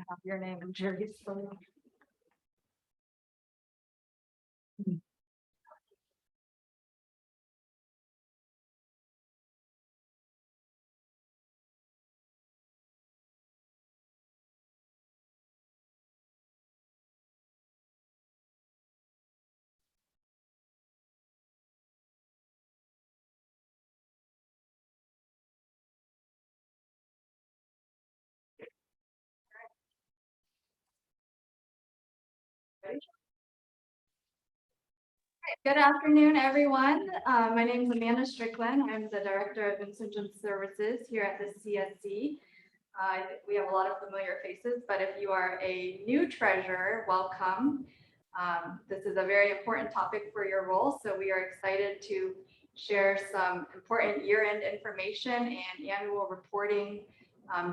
have your name and Jerry's. Good afternoon, everyone. My name is Amanda Strickland. I'm the Director of Vincent Services here at the CSC. We have a lot of familiar faces, but if you are a new treasurer, welcome. This is a very important topic for your role, so we are excited to share some important year-end information and annual reporting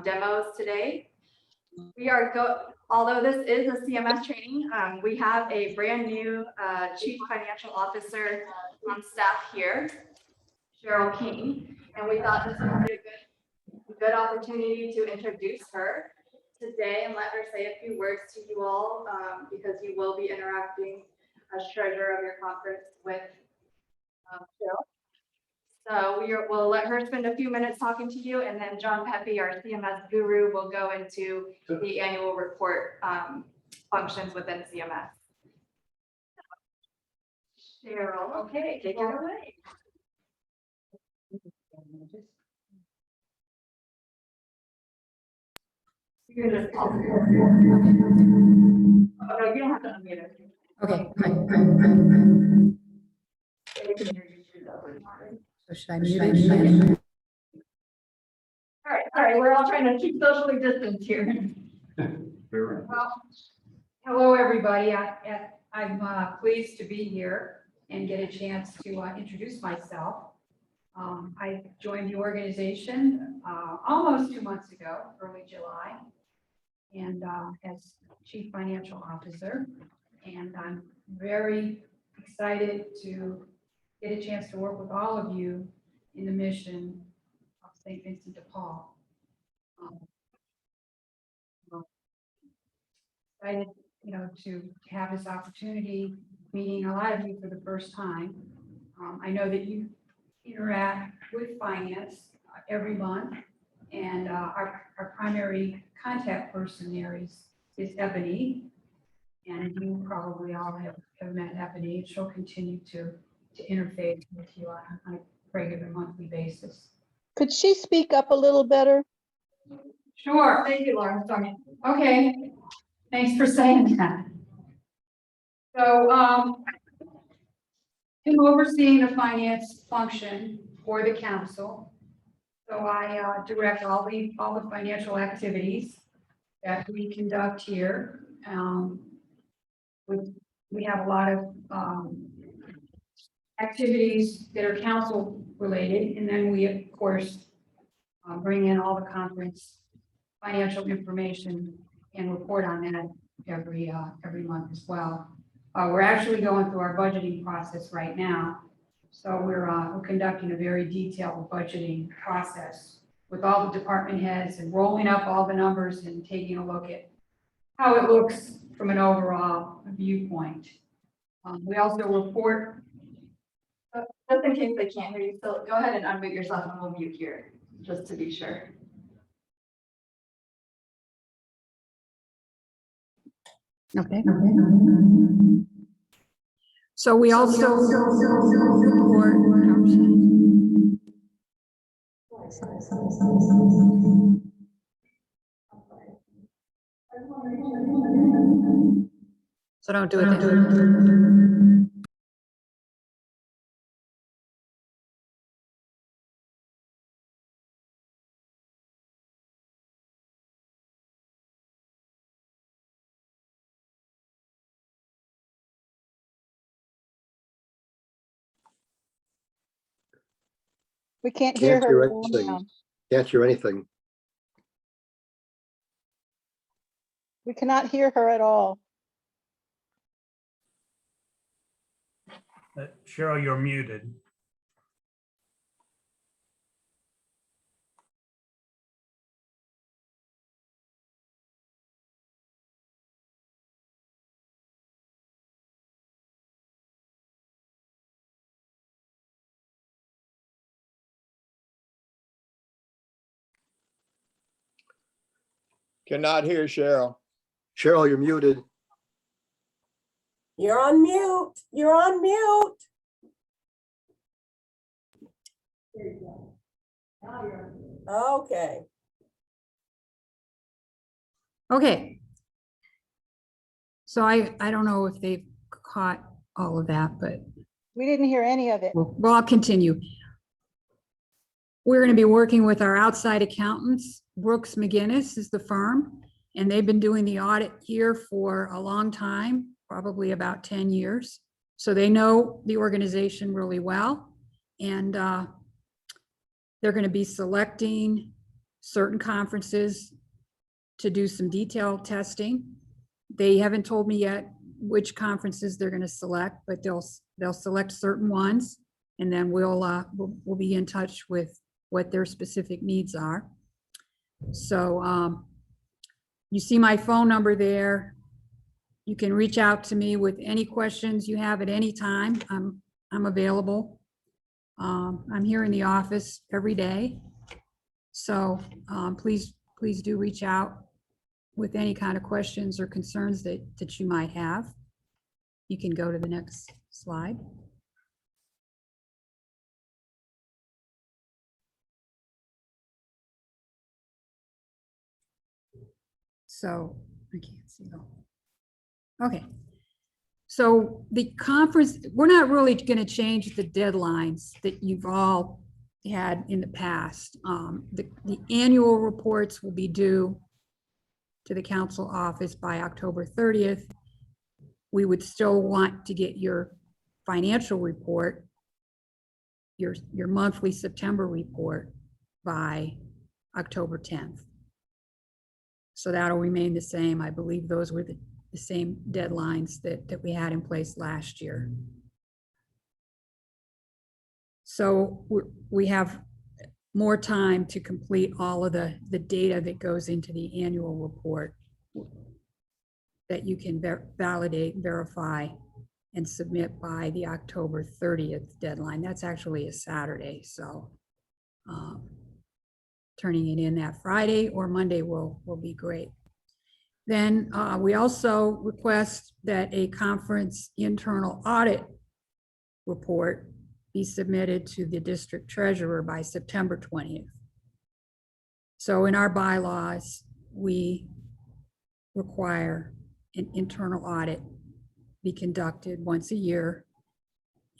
demos today. Although this is a CMS training, we have a brand new Chief Financial Officer on staff here, Cheryl King, and we thought this would be a good opportunity to introduce her today and let her say a few words to you all, because you will be interacting as treasurer of your conference with Cheryl. So we'll let her spend a few minutes talking to you, and then John Pepe, our CMS guru, will go into the annual report functions within CMS. Cheryl, okay, take it away. You can just pause it. Oh, no, you don't have to unmute it. Okay. So should I mute it? All right, we're all trying to keep socially distanced here. Well, hello, everybody. I'm pleased to be here and get a chance to introduce myself. I joined the organization almost 2 months ago, early July, and as Chief Financial Officer. And I'm very excited to get a chance to work with all of you in the mission of St. Vincent de Paul. Excited, to have this opportunity, meeting a lot of you for the first time. I know that you interact with finance every month, and our primary contact person there is Ebony, and you probably all have met Ebony. She'll continue to interface with you on a regular monthly basis. Could she speak up a little better? Sure. Thank you, Laura. Sorry. Okay. Thanks for saying that. So, I'm overseeing the finance function for the council. So I direct all the financial activities that we conduct here. We have a lot of activities that are council related, and then we of course bring in all the conference financial information and report on that every month as well. We're actually going through our budgeting process right now, so we're conducting a very detailed budgeting process with all the department heads and rolling up all the numbers and taking a look at how it looks from an overall viewpoint. We also report. Just in case they can't hear you, so go ahead and unmute yourself and we'll mute here, just to be sure. Okay. So we also report. So don't do it. We can't hear Can't hear her. anything. Can't hear anything. We cannot hear her at all. Cheryl, you're muted. Cannot hear Cheryl. Cheryl, you're muted. You're on mute. You're on mute. Okay. Okay. So I don't know if they've caught all of that, but We didn't hear any of it. well, I'll continue. We're going to be working with our outside accountants. Brooks McGinnis is the firm, and they've been doing the audit here for a long time, probably about 10 years. So they know the organization really well, and they're going to be selecting certain conferences to do some detailed testing. They haven't told me yet which conferences they're going to select, but they'll select certain ones, and then we'll be in touch with what their specific needs are. So you see my phone number there. You can reach out to me with any questions you have at any time. I'm available. I'm here in the office every day. So please do reach out with any kind of questions or concerns that you might have. You can go to the next slide. So I can't see though. Okay. So the conference, we're not really going to change the deadlines that you've all had in the past. The annual reports will be due to the council office by October 30th. We would still want to get your financial report, your monthly September report by October 10th. So that'll remain the same. I believe those were the same deadlines that we had in place last year. So we have more time to complete all of the data that goes into the annual report that you can validate, verify, and submit by the October 30th deadline. That's actually a Saturday, so turning it in that Friday or Monday will be great. Then we also request that a conference internal audit report be submitted to the district treasurer by September 20th. So in our bylaws, we require an internal audit be conducted once a year.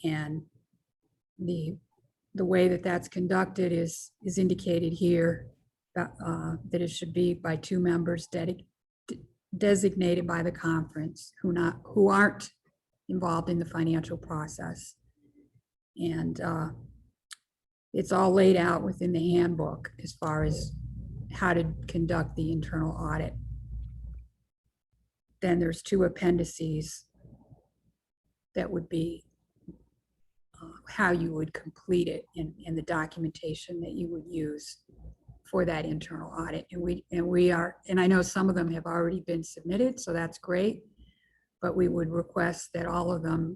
And the way that that's conducted is indicated here, that it should be by 2 members designated by the conference who aren't involved in the financial process. And it's all laid out within the handbook as far as how to conduct the internal audit. Then there's 2 appendices that would be how you would complete it and the documentation that you would use for that internal audit. And I know some of them have already been submitted, so that's great, but we would request that all of them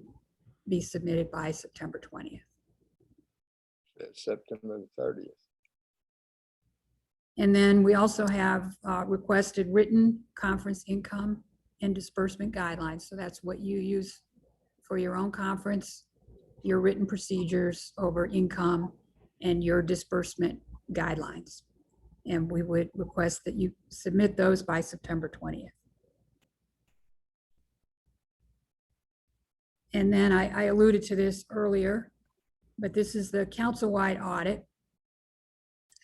be submitted by September 20th. That's September 30th. And then we also have requested written conference income and disbursement guidelines. So that's what you use for your own conference, your written procedures over income and your disbursement guidelines. And we would request that you submit those by September 20th. And then I alluded to this earlier, but this is the council-wide audit.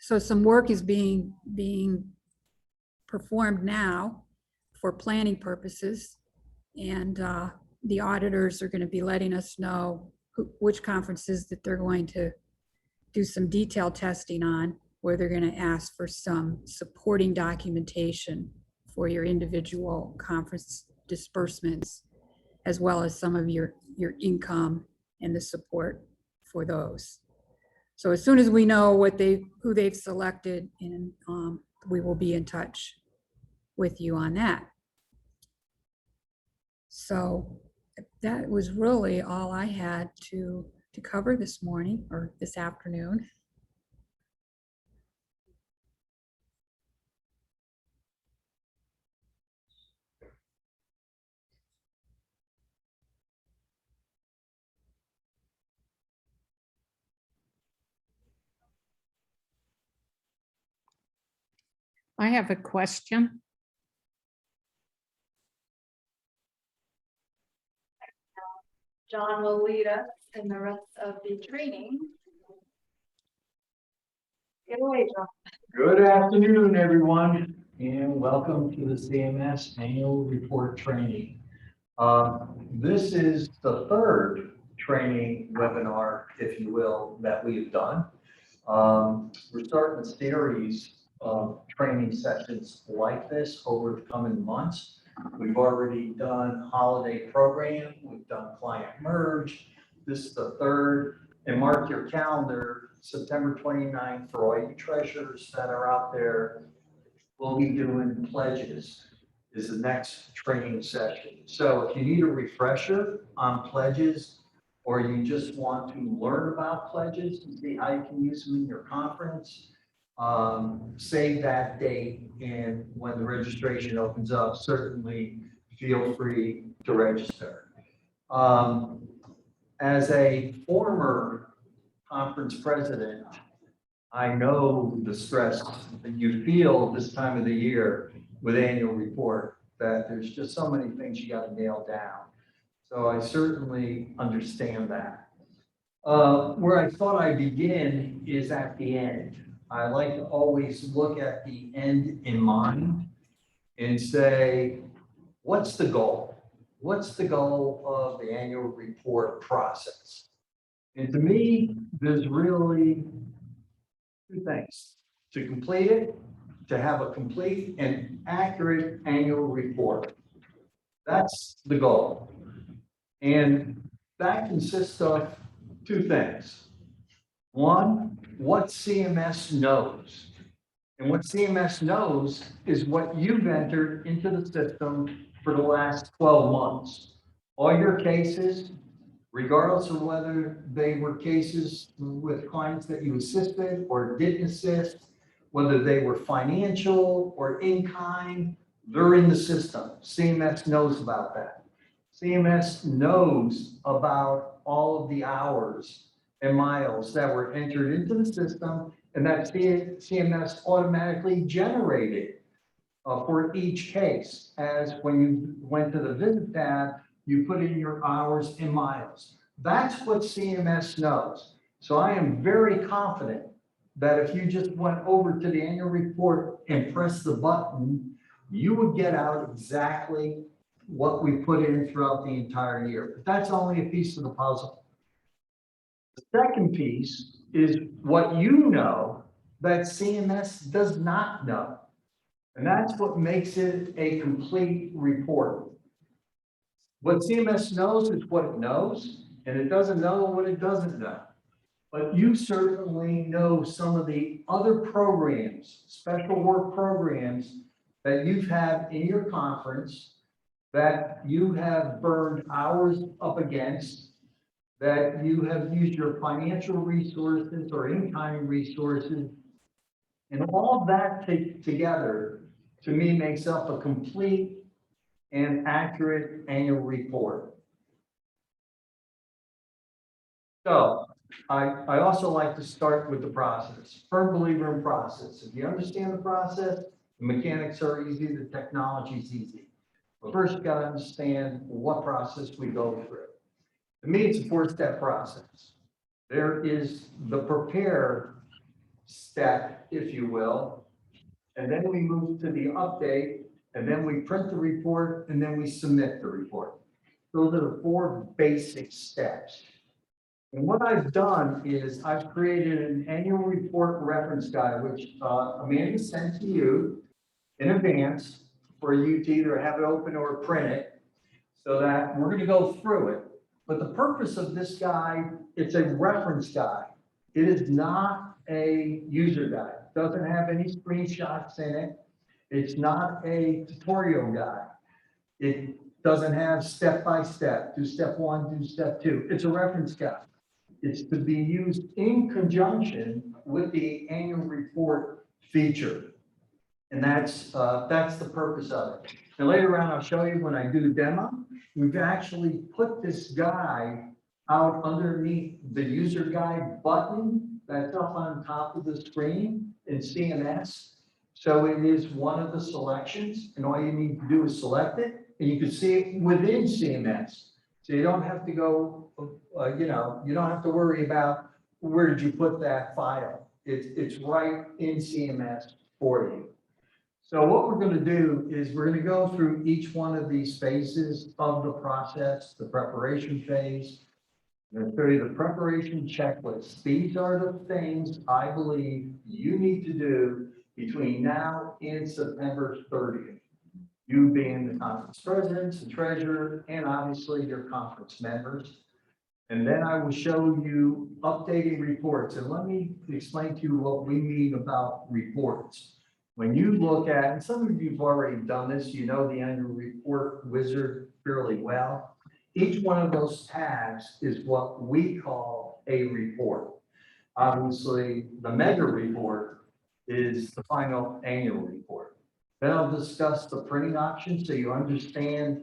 So some work is being performed now for planning purposes. And the auditors are going to be letting us know which conferences that they're going to do some detailed testing on, where they're going to ask for some supporting documentation for your individual conference disbursements, as well as some of your income and the support for those. So as soon as we know who they've selected, and we will be in touch with you on that. So that was really all I had to cover this morning or this afternoon. I have a question. John will lead us in the rest of the training. Get away, John. Good afternoon, everyone, and welcome to the CMS Annual Report Training. This is the third training webinar, if you will, that we've done. We're starting a series of training sessions like this over the coming months. We've already done holiday program, we've done client merge. This is the third, and mark your calendar, September 29th, for all you treasurers that are out there. We'll be doing pledges is the next training session. So if you need a refresher on pledges, or you just want to learn about pledges and see how you can use them in your conference, save that date, and when the registration opens up, certainly feel free to register. As a former conference president, I know the stress that you feel this time of the year with annual report, that there's just so many things you got to nail down. So I certainly understand that. Where I thought I'd begin is at the end. I like to always look at the end in mind and say, what's the goal? What's the goal of the annual report process? And to me, there's really two things: to complete it, to have a complete and accurate annual report. That's the goal. And that consists of two things. One, what CMS knows. And what CMS knows is what you've entered into the system for the last 12 months. All your cases, regardless of whether they were cases with clients that you assisted or didn't assist, whether they were financial or in kind, they're in the system. CMS knows about that. CMS knows about all of the hours and miles that were entered into the system and that CMS automatically generated for each case. As when you went to the visit tab, you put in your hours and miles. That's what CMS knows. So I am very confident that if you just went over to the annual report and pressed the button, you would get out exactly what we put in throughout the entire year. But that's only a piece of the puzzle. The second piece is what you know that CMS does not know. And that's what makes it a complete report. What CMS knows is what it knows, and it doesn't know what it doesn't know. But you certainly know some of the other programs, special work programs that you've had in your conference, that you have burned hours up against, that you have used your financial resources or in-kind resources. And all that together, to me, makes up a complete and accurate annual report. So I also like to start with the process. Firm believer in process. If you understand the process, the mechanics are easy, the technology is easy. But first, you got to understand what process we go through. To me, it's a 4-step process. There is the prepare step, if you will, and then we move to the update, and then we print the report, and then we submit the report. Those are the 4 basic steps. And what I've done is I've created an annual report reference guide, which Amanda sent to you in advance for you to either have it open or print it, so that we're going to go through it. But the purpose of this guide, it's a reference guide. It is not a user guide. It doesn't have any screenshots in it. It's not a tutorial guide. It doesn't have step-by-step, do step 1, do step 2. It's a reference guide. It's to be used in conjunction with the annual report feature. And that's the purpose of it. And later on, I'll show you when I do the demo, we've actually put this guide out underneath the user guide button that's up on top of the screen in CMS. So it is one of the selections, and all you need to do is select it, and you can see it within CMS. So you don't have to go, you don't have to worry about where did you put that file. It's right in CMS for you. So what we're going to do is we're going to go through each one of these phases of the process, the preparation phase. I'm going to show you the preparation checklist. These are the things I believe you need to do between now and September 30th. You being the conference presidents, the treasurer, and obviously your conference members. And then I will show you updating reports. And let me explain to you what we mean about reports. When you look at, and some of you have already done this, you know the annual report wizard fairly well. Each one of those tabs is what we call a report. Obviously, the mega report is the final annual report. Then I'll discuss the printing option so you understand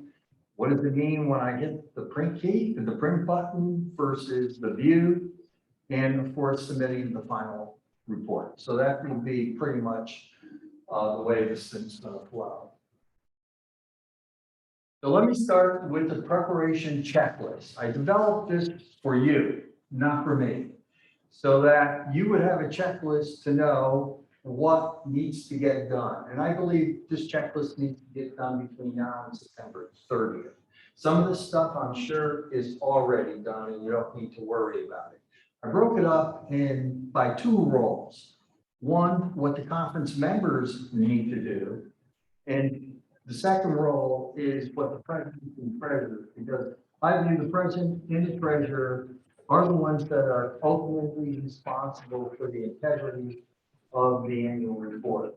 what does it mean when I hit the print key and the print button versus the view, and of course, submitting the final report. So that will be pretty much the way this thing's going to flow. So let me start with the preparation checklist. I developed this for you, not for me, so that you would have a checklist to know what needs to get done. And I believe this checklist needs to get done between now and September 30th. Some of this stuff I'm sure is already done and you don't need to worry about it. I broke it up by two roles. One, what the conference members need to do. And the second role is what the president and treasurer, because I believe the president and the treasurer are the ones that are ultimately responsible for the integrity of the annual report.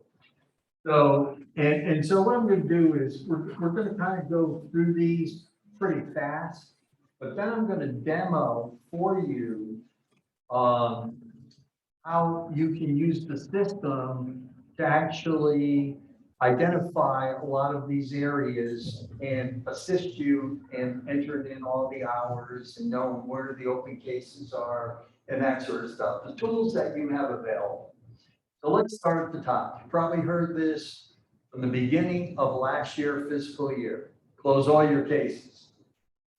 So, and so what I'm going to do is we're going to kind of go through these pretty fast, but then I'm going to demo for you how you can use the system to actually identify a lot of these areas and assist you in entering in all the hours and knowing where the open cases are and that sort of stuff. The tools that you have available. So let's start at the top. You probably heard this from the beginning of last year, fiscal year. Close all your cases.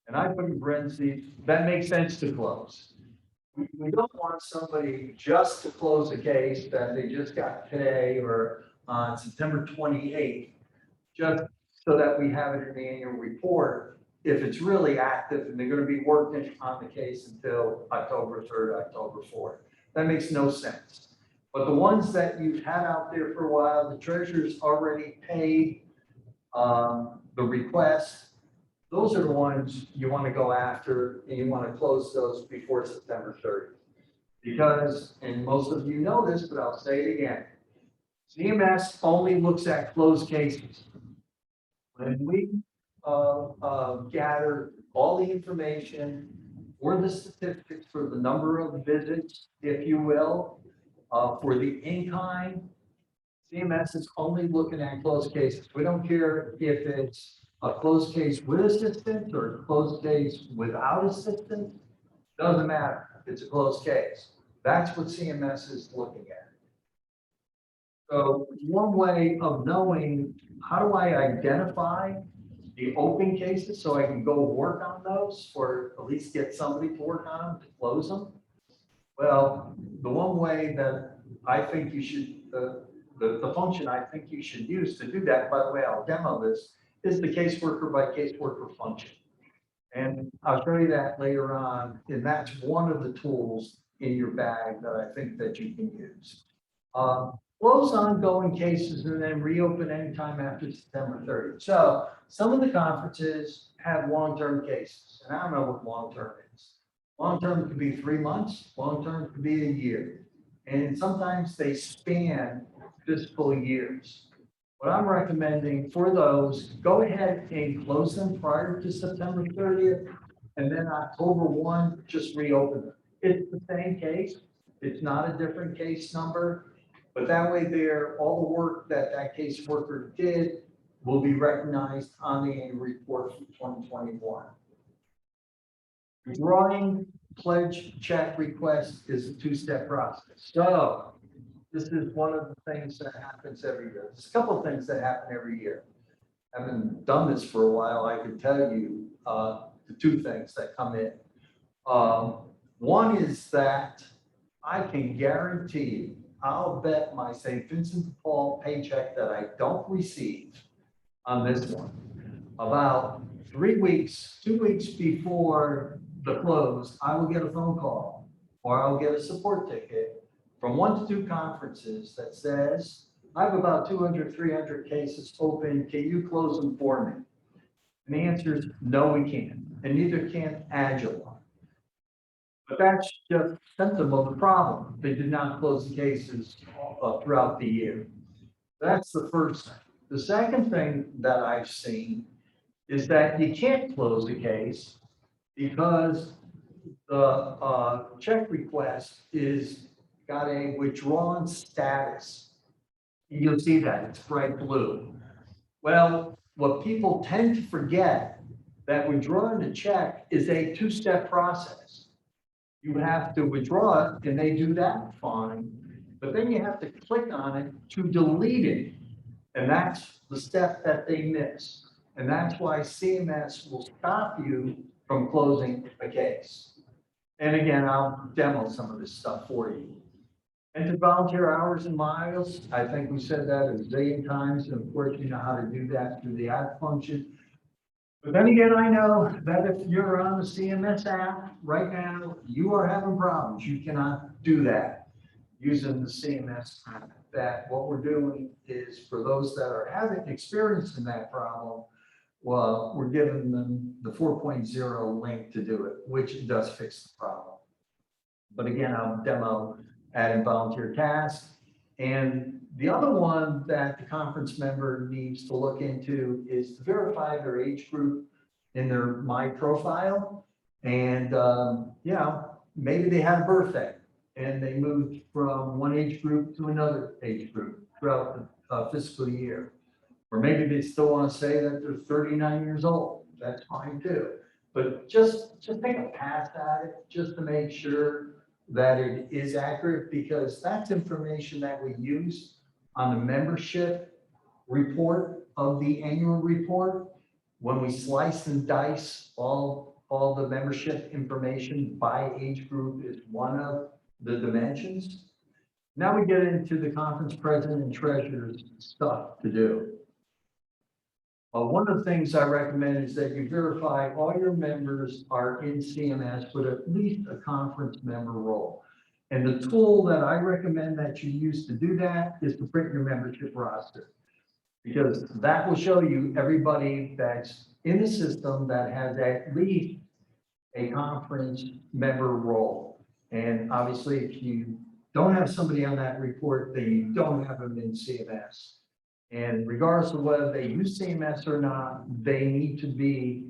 And I put in parentheses, that makes sense to close. We don't want somebody just to close a case that they just got today or on September 28th, just so that we have it in the annual report if it's really active and they're going to be working on the case until October 3rd, October 4th. That makes no sense. But the ones that you've had out there for a while, the treasurer's already paid the request. Those are the ones you want to go after and you want to close those before September 30th. Because, and most of you know this, but I'll say it again, CMS only looks at closed cases. When we gather all the information for the statistics for the number of visits, if you will, for the in-kind, CMS is only looking at closed cases. We don't care if it's a closed case with assistance or a closed case without assistance. Doesn't matter. It's a closed case. That's what CMS is looking at. So one way of knowing how do I identify the open cases so I can go work on those or at least get somebody to work on them to close them. Well, the one way that I think you should, the function I think you should use to do that, by the way, I'll demo this, is the caseworker by caseworker function. And I'll show you that later on. And that's one of the tools in your bag that I think that you can use. Close ongoing cases and then reopen anytime after September 30th. So some of the conferences have long-term cases, and I don't know what long-term is. Long-term could be 3 months, long-term could be a year. And sometimes they span fiscal years. What I'm recommending for those, go ahead and close them prior to September 30th, and then October 1, just reopen them. It's the same case. It's not a different case number, but that way there, all the work that that caseworker did will be recognized on the annual report for 2021. Drawing pledge check request is a two-step process. So this is one of the things that happens every year. There's a couple of things that happen every year. Having done this for a while, I can tell you the two things that come in. One is that I can guarantee you, I'll bet my St. Vincent de Paul paycheck that I don't receive on this one, about 2 weeks before the close, I will get a phone call or I'll get a support ticket from 1 to 2 conferences that says, I have about 200, 300 cases open. Can you close them for me? And the answer is no, we can't. And neither can Agilon. But that's just a symptom of the problem. They did not close the cases throughout the year. That's the first thing. The second thing that I've seen is that you can't close the case because the check request is got a withdrawn status. You'll see that, it's bright blue. Well, what people tend to forget that withdrawing the check is a 2-step process. You have to withdraw it and they do that fine, but then you have to click on it to delete it. And that's the step that they miss. And that's why CMS will stop you from closing a case. And again, I'll demo some of this stuff for you. Enter volunteer hours and miles. I think we said that a zillion times, and of course, you know how to do that through the app function. But then again, I know that if you're on the CMS app right now, you are having problems. You cannot do that using the CMS app. That what we're doing is for those that are having experience in that problem, well, we're giving them the 4.0 link to do it, which does fix the problem. But again, I'll demo adding volunteer tasks. And the other one that the conference member needs to look into is to verify their age group in their My Profile. And, you know, maybe they had a birthday and they moved from one age group to another age group throughout the fiscal year. Or maybe they still want to say that they're 39 years old. That's fine too. But just take a pass at it just to make sure that it is accurate, because that's information that we use on the membership report of the annual report. When we slice and dice all the membership information by age group is one of the dimensions. Now we get into the conference president and treasurer's stuff to do. One of the things I recommend is that you verify all your members are in CMS with at least a conference member role. And the tool that I recommend that you use to do that is to print your membership roster, because that will show you everybody that's in the system that has at least a conference member role. And obviously, if you don't have somebody on that report, then you don't have them in CMS. And regardless of whether they use CMS or not, they need to be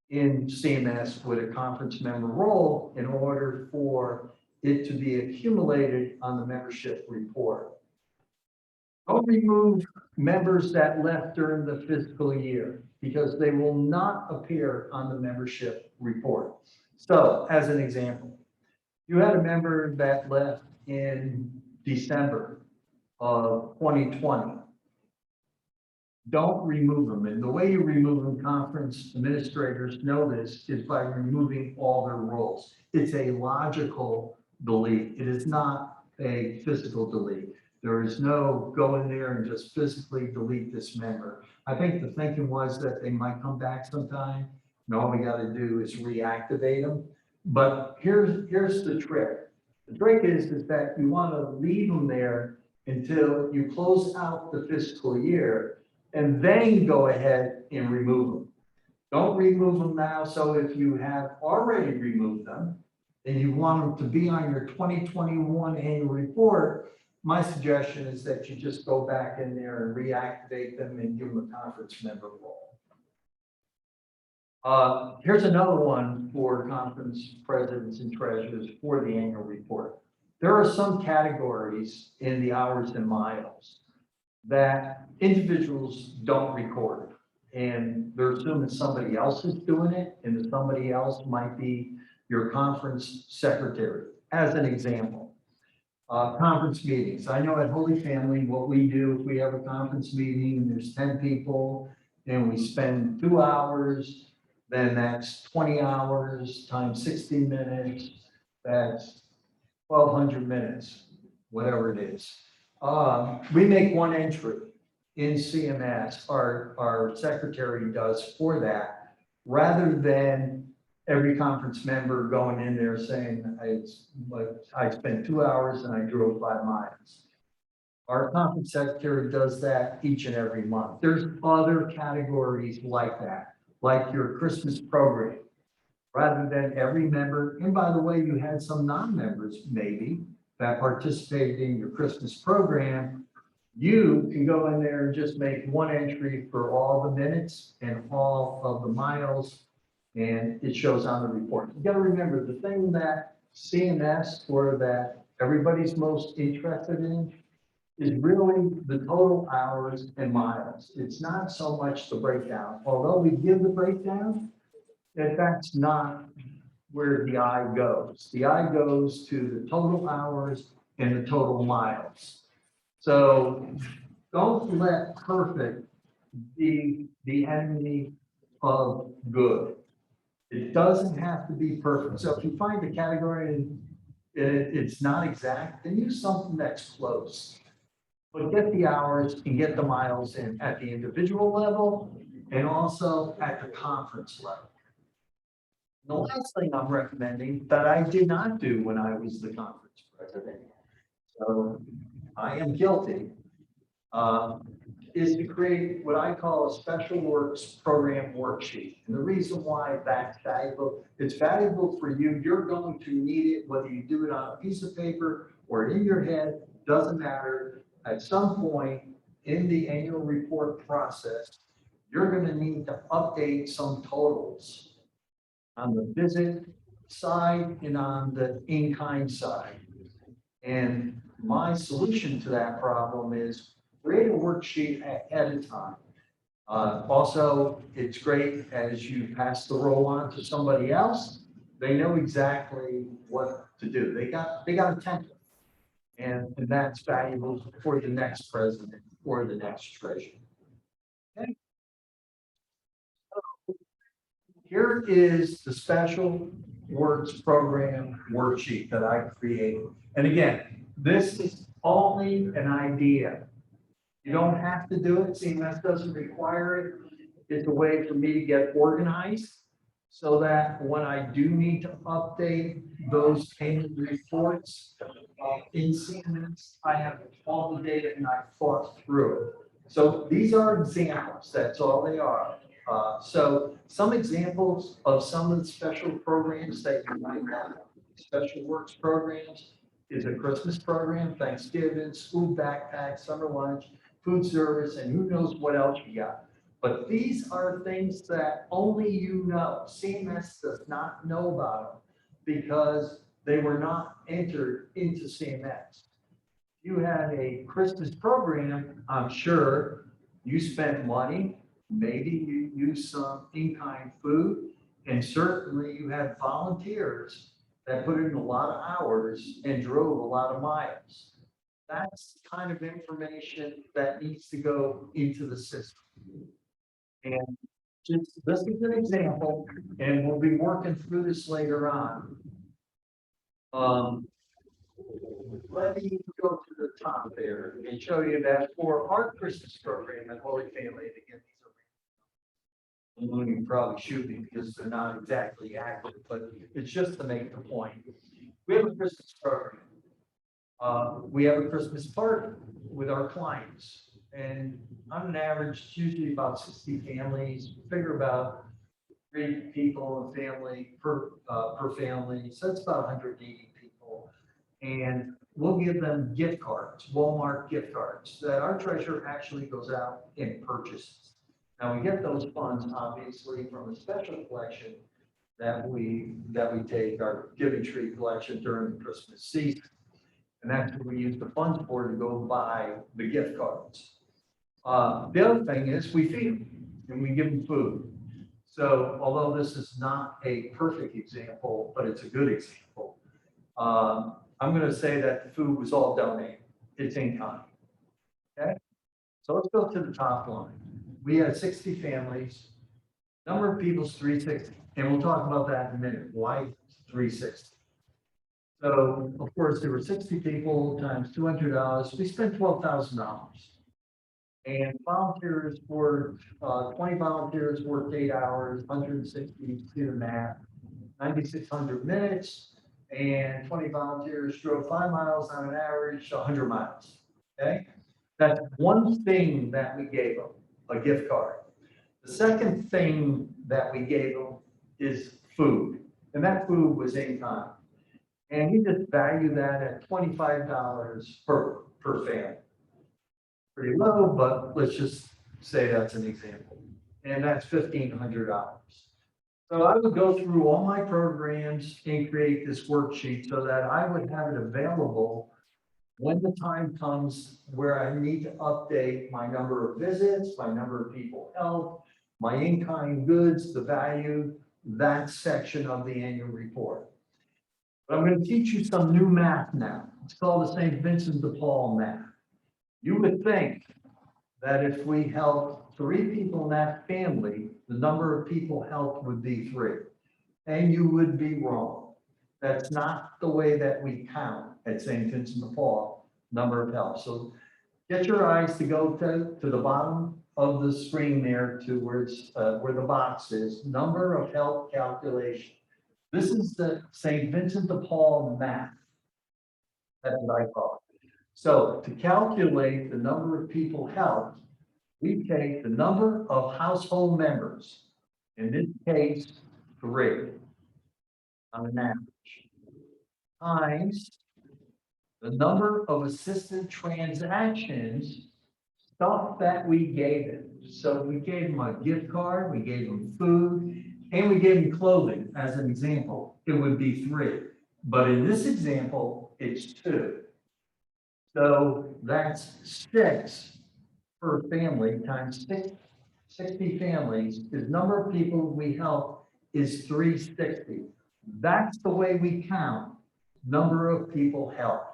in CMS with a conference member role in order for it to be accumulated on the membership report. Don't remove members that left during the fiscal year because they will not appear on the membership report. So as an example, you had a member that left in December of 2020. Don't remove them. And the way you remove them, conference administrators know this, is by removing all their roles. It's a logical delete. It is not a physical delete. There is no go in there and just physically delete this member. I think the thinking was that they might come back sometime, and all we got to do is reactivate them. But here's the trick. The trick is that you want to leave them there until you close out the fiscal year, and then go ahead and remove them. Don't remove them now. So if you have already removed them and you want them to be on your 2021 annual report, my suggestion is that you just go back in there and reactivate them and give them a conference member role. Here's another one for conference presidents and treasurers for the annual report. There are some categories in the hours and miles that individuals don't record, and they're assuming somebody else is doing it, and somebody else might be your conference secretary, as an example. Conference meetings. I know at Holy Family, what we do, if we have a conference meeting, and there's 10 people, and we spend 2 hours, then that's 20 hours times 60 minutes, that's 1,200 minutes, whatever it is. We make one entry in CMS, our secretary does for that, rather than every conference member going in there saying, I spent 2 hours and I drove 5 miles. Our conference secretary does that each and every month. There's other categories like that, like your Christmas program. Rather than every member, and by the way, you had some non-members maybe that participated in your Christmas program, you can go in there and just make one entry for all the minutes and all of the miles, and it shows on the report. You gotta remember, the thing that CMS or that everybody's most interested in is really the total hours and miles. It's not so much the breakdown, although we give the breakdown, that's not where the eye goes. The eye goes to the total hours and the total miles. So don't let perfect be the enemy of good. It doesn't have to be perfect. So if you find a category and it's not exact, then use something that's close. But get the hours and get the miles in at the individual level and also at the conference level. The last thing I'm recommending that I did not do when I was the conference president, so I am guilty, is to create what I call a special works program worksheet. And the reason why that's valuable, it's valuable for you. You're going to need it, whether you do it on a piece of paper or in your head, doesn't matter. At some point in the annual report process, you're going to need to update some totals on the visit side and on the in-kind side. And my solution to that problem is create a worksheet ahead of time. Also, it's great as you pass the role on to somebody else, they know exactly what to do. They got a template. And that's valuable for the next president or the next treasurer. Okay. Here is the special works program worksheet that I created. And again, this is only an idea. You don't have to do it. CMS doesn't require it. It's a way for me to get organized so that when I do need to update those payment reports in CMS, I have all the data and I thought through it. So these are examples. That's all they are. So some examples of some of the special programs that you might have. Special works programs is a Christmas program, Thanksgiving, school backpack, summer lunch, food service, and who knows what else you got. But these are things that only you know. CMS does not know about them because they were not entered into CMS. You had a Christmas program, I'm sure you spent money, maybe you used some in-kind food, and certainly you had volunteers that put in a lot of hours and drove a lot of miles. That's the kind of information that needs to go into the system. And just this is an example, and we'll be working through this later on. Let me go to the top there and show you that for our Christmas program at Holy Family, and again, these are you probably shoot me because they're not exactly accurate, but it's just to make the point. We have a Christmas program. We have a Christmas party with our clients. And on an average, it's usually about 60 families, figure about 3 people in family per family. So that's about 180 people. And we'll give them gift cards, Walmart gift cards that our treasurer actually goes out and purchases. Now we get those funds obviously from a special collection that we take, our giving tree collection during the Christmas season. And that's what we use the funds for to go buy the gift cards. The other thing is we feed them and we give them food. So although this is not a perfect example, but it's a good example. I'm gonna say that the food was all donated. It's in kind. Okay? So let's go to the top line. We had 60 families. Number of people's 360, and we'll talk about that in a minute. Why 360? So of course, there were 60 people times $200. We spent $12,000. And volunteers worked, 20 volunteers worked 8 hours, 160, do the math, 9,600 minutes. And 20 volunteers drove 5 miles on an average, 100 miles. Okay? That's one thing that we gave them, a gift card. The second thing that we gave them is food, and that food was in kind. And we just value that at $25 per family. Pretty low, but let's just say that's an example. And that's $1,500. So I would go through all my programs and create this worksheet so that I would have it available when the time comes where I need to update my number of visits, my number of people helped, my in-kind goods, the value, that section of the annual report. But I'm going to teach you some new math now. It's called the St. Vincent de Paul math. You would think that if we helped 3 people in that family, the number of people helped would be 3. And you would be wrong. That's not the way that we count at St. Vincent de Paul, number of help. So get your eyes to go to the bottom of the screen there to where it's where the box is, number of help calculation. This is the St. Vincent de Paul math. That's what I call it. So to calculate the number of people helped, we take the number of household members, in this case, 3 on an average, times the number of assisted transactions, stuff that we gave them. So we gave them a gift card, we gave them food, and we gave them clothing as an example. It would be 3. But in this example, it's 2. So that's 6 per family times 60 families. The number of people we help is 360. That's the way we count number of people helped.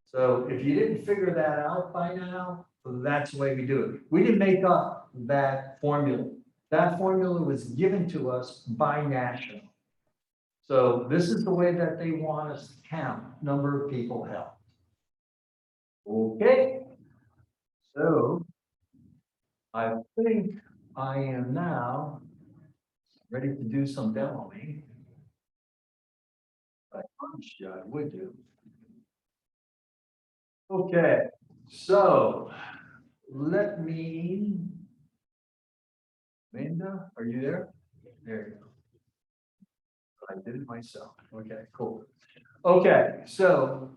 So if you didn't figure that out by now, that's the way we do it. We didn't make up that formula. That formula was given to us by National. So this is the way that they want us to count number of people helped. Okay. So I think I am now ready to do some demoing. I promised you I would do. Okay, so let me, Amanda, are you there? There you go. I did it myself. Okay, cool. Okay, so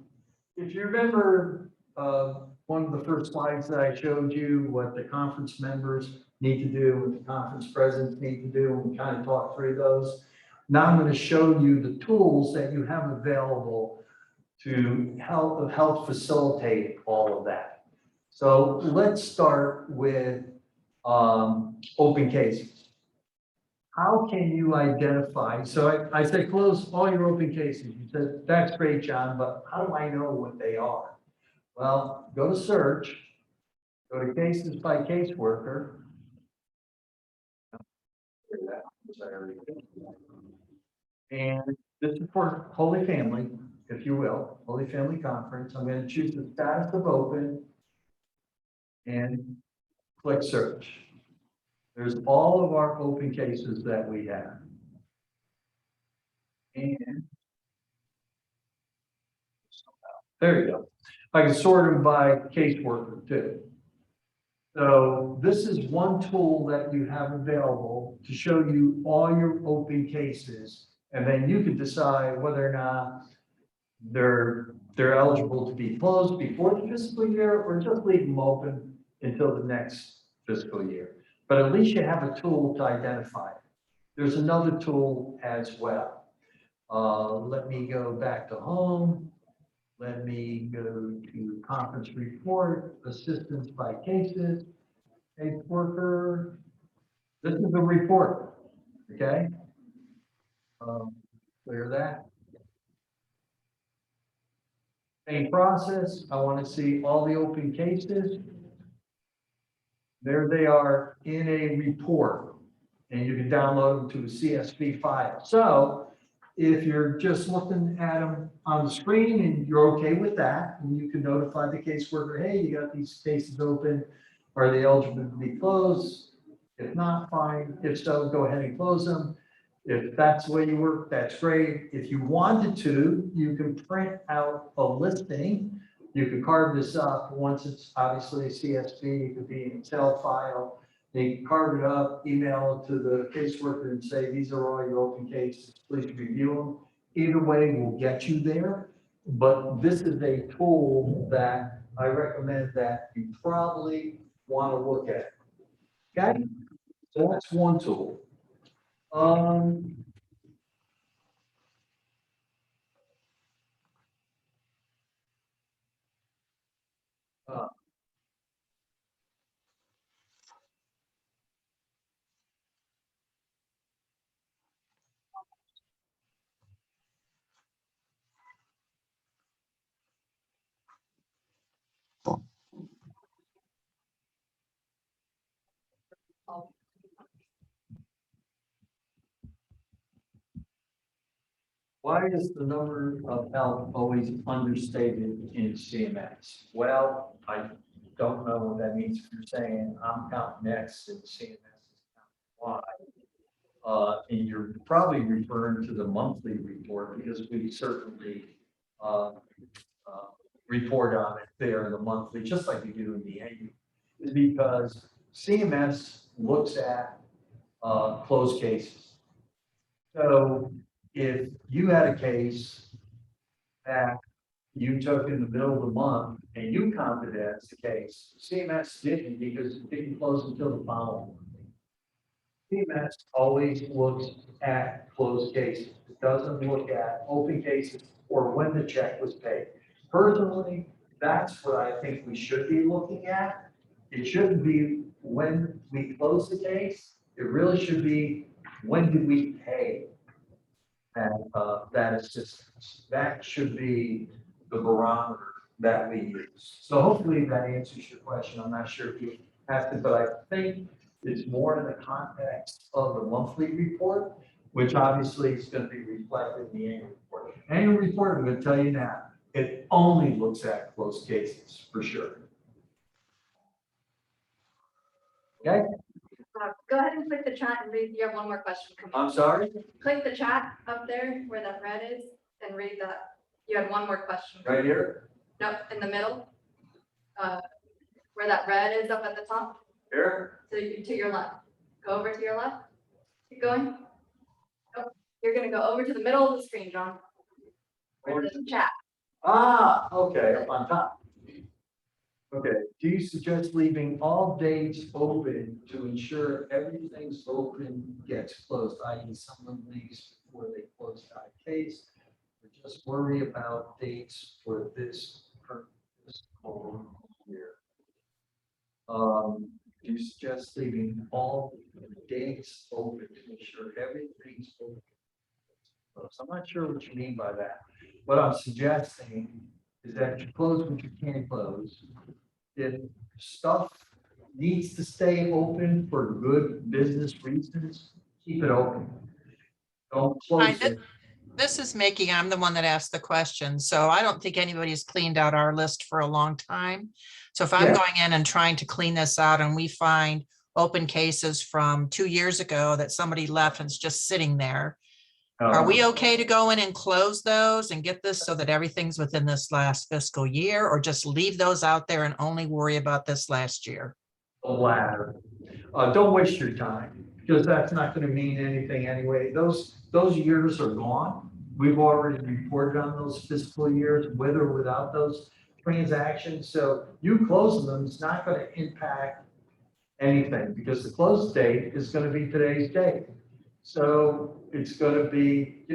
if you remember one of the first slides that I showed you, what the conference members need to do, what the conference presidents need to do, and we kind of talked through those. Now I'm going to show you the tools that you have available to help facilitate all of that. So let's start with open cases. How can you identify? So I said, close all your open cases. You said, that's great, John, but how do I know what they are? Well, go to search, go to cases by caseworker. And this is for Holy Family, if you will, Holy Family Conference. I'm going to choose the status of open and click search. There's all of our open cases that we have. And there you go. I can sort them by caseworker too. So this is one tool that you have available to show you all your open cases. And then you can decide whether or not they're eligible to be closed before the fiscal year or just leave them open until the next fiscal year. But at least you have a tool to identify it. There's another tool as well. Let me go back to home. Let me go to conference report, assistance by cases, case worker. This is a report, okay? Clear that. Same process. I want to see all the open cases. There they are in a report, and you can download them to a CSV file. So if you're just looking at them on the screen and you're okay with that, and you can notify the caseworker, hey, you got these cases open. Are they eligible to be closed? If not, fine. If so, go ahead and close them. If that's the way you work, that's great. If you wanted to, you can print out a listing. You could carve this up. Once it's obviously a CSV, it could be an Excel file. They carve it up, email it to the caseworker and say, these are all your open cases, please review them. Either way will get you there. But this is a tool that I recommend that you probably want to look at. Okay, so that's one tool. Why is the number of health always understated in CMS? Well, I don't know what that means. If you're saying I'm counting X and CMS is counting Y. And you're probably referring to the monthly report because we certainly report on it there in the monthly, just like we do in the annual. Because CMS looks at closed cases. So if you had a case that you took in the middle of the month and you counted it as the case, CMS didn't because it didn't close until the following month. CMS always looks at closed cases. It doesn't look at open cases or when the check was paid. Personally, that's what I think we should be looking at. It shouldn't be when we close the case. It really should be when did we pay that assistance. That should be the barometer that we use. So hopefully that answers your question. I'm not sure if you asked it, but I think it's more in the context of the monthly report, which obviously is going to be reflected in the annual report. Annual report, I'm going to tell you now, it only looks at closed cases for sure. Okay, Go ahead and click the chat and read. You have one more question coming. I'm sorry, Click the chat up there where that red is and read that. You had one more question. right here, Nope, in the middle. Where that red is up at the top. here. So to your left. Go over to your left. Keep going. Oh, you're gonna go over to the middle of the screen, John. Where there's a chat. Ah, okay, up on top. Okay, do you suggest leaving all dates open to ensure everything's open gets closed, i.e. someone leaves before they close that case? Or just worry about dates for this whole year? Do you suggest leaving all dates open to ensure everything's open? So I'm not sure what you mean by that. What I'm suggesting is that you close what you can close. If stuff needs to stay open for good business reasons, keep it open. Don't close it. This is Mickey. I'm the one that asked the question. So I don't think anybody's cleaned out our list for a long time. So if I'm Yeah. going in and trying to clean this out and we find open cases from 2 years ago that somebody left and it's just sitting there, are we okay to go in and close those and get this so that everything's within this last fiscal year, or just leave those out there and only worry about this last year? The latter. Don't waste your time because that's not going to mean anything anyway. Those years are gone. We've already reported on those fiscal years with or without those transactions. So you closing them is not going to impact anything because the close date is going to be today's date. So it's going to be,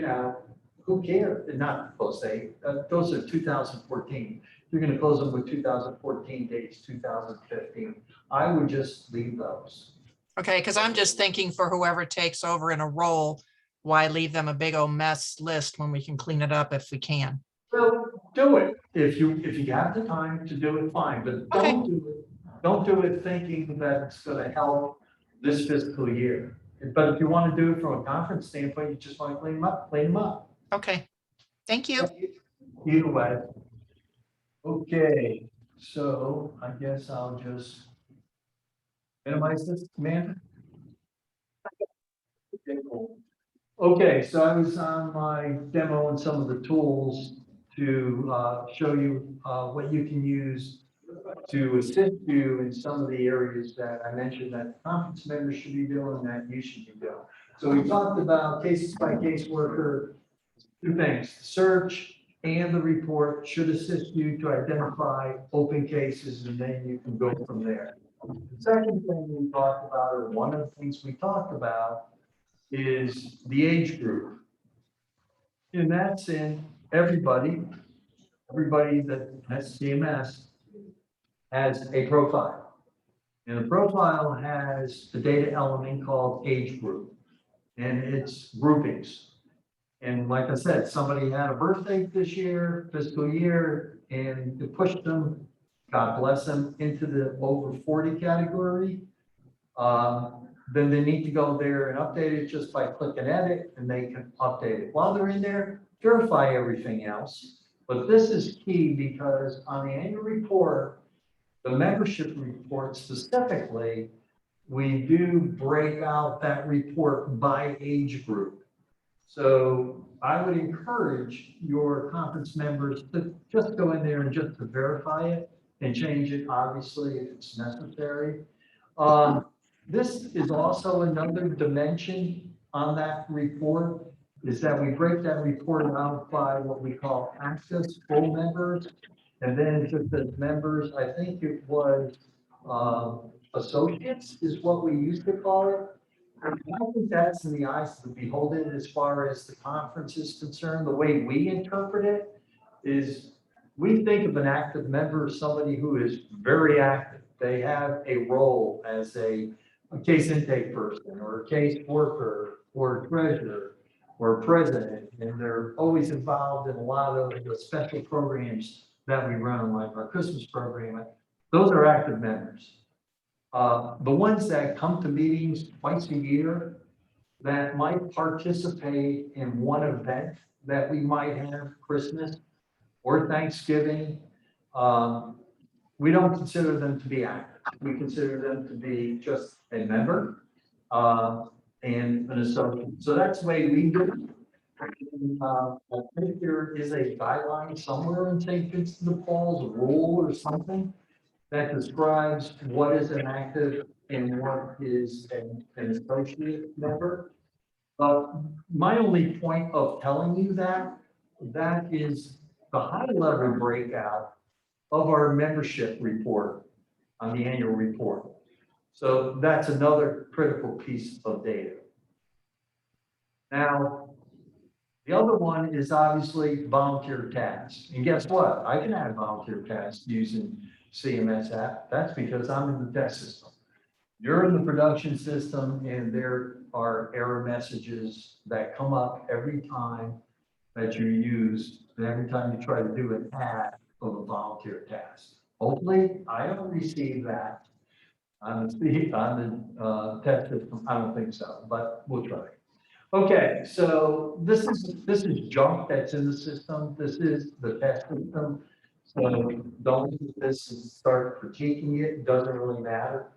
who cares? Not the close date. Those are 2014. You're going to close them with 2014 dates, 2015. I would just leave those. Okay, because I'm just thinking for whoever takes over in a role, why leave them a big old mess list when we can clean it up if we can? So do it. If you have the time to do it, fine, but don't do it thinking that it's gonna help this fiscal year. But if you want to do it from a conference standpoint, you just want to clean them up. Okay, thank you. Either way. Okay, so I guess I'll just minimize this, man. Okay, cool. Okay, so I was on my demo and some of the tools to show you what you can use to assist you in some of the areas that I mentioned that conference members should be doing, that you should be doing. So we talked about cases by case worker, two things, the search and the report should assist you to identify open cases, and then you can go from there. The second thing we talked about, or one of the things we talked about, is the age group. And that's in everybody that has CMS has a profile. And the profile has a data element called age group, and it's groupings. And like I said, somebody had a birthday this year, fiscal year, and it pushed them, God bless them, into the over 40 category. Then they need to go there and update it just by clicking edit, and they can update it. While they're in there, verify everything else. But this is key because on the annual report, the membership report specifically, we do break out that report by age group. So I would encourage your conference members to just go in there and just to verify it and change it, obviously, if it's necessary. This is also another dimension on that report, is that we break that report out by what we call access full members. And then just as members, I think it was associates is what we used to call it. I think that's in the eyes of the beholder as far as the conference is concerned. The way we interpret it is we think of an active member as somebody who is very active. They have a role as a case intake person or a case worker or a treasurer or a president, and they're always involved in a lot of the special programs that we run, like our Christmas program. Those are active members. The ones that come to meetings twice a year that might participate in one event that we might have, Christmas or Thanksgiving, we don't consider them to be active. We consider them to be just a member and an associate. So that's the way we do it. I think there is a guideline somewhere in St. Vincent de Paul's, a rule or something that describes what is an active and what is an associate member. My only point of telling you that is the high level breakout of our membership report on the annual report. So that's another critical piece of data. Now, the other one is obviously volunteer tasks. And guess what? I can add volunteer tasks using CMS app. That's because I'm in the test system. You're in the production system, and there are error messages that come up every time that you use, and every time you try to do an add of a volunteer task. Hopefully, I don't receive that on the test system. I don't think so, but we'll try. Okay, so this is junk that's in the system. This is the test system. So don't use this and start critiquing it. It doesn't really matter.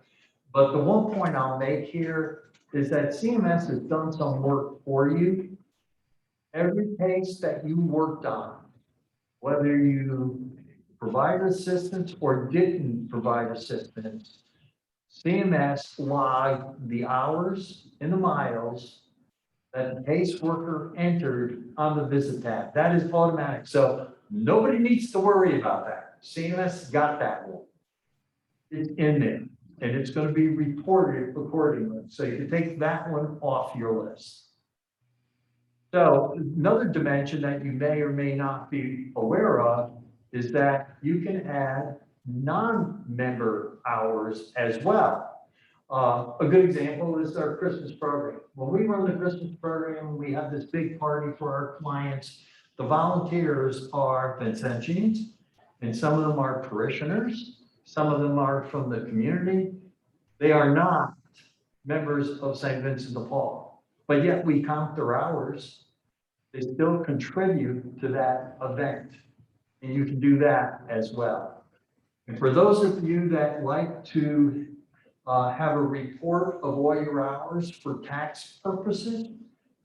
But the one point I'll make here is that CMS has done some work for you. Every case that you worked on, whether you provide assistance or didn't provide assistance, CMS logged the hours and the miles that the caseworker entered on the visit tab. That is automatic. So nobody needs to worry about that. CMS got that one. It's in there, and it's going to be reported accordingly. So you can take that one off your list. So another dimension that you may or may not be aware of is that you can add non-member hours as well. A good example is our Christmas program. When we run the Christmas program, we have this big party for our clients. The volunteers are Vincentians, and some of them are parishioners, some of them are from the community. They are not members of St. Vincent de Paul, but yet we count their hours. They still contribute to that event, and you can do that as well. And for those of you that like to have a report of all your hours for tax purposes,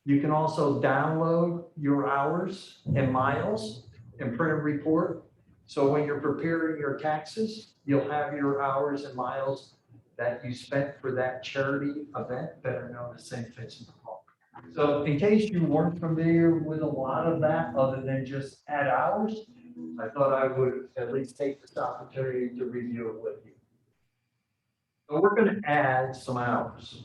you can also download your hours and miles and print a report. So when you're preparing your taxes, you'll have your hours and miles that you spent for that charity event, better known as St. Vincent de Paul. So in case you weren't familiar with a lot of that, other than just add hours, I thought I would at least take this opportunity to review it with you. So we're going to add some hours.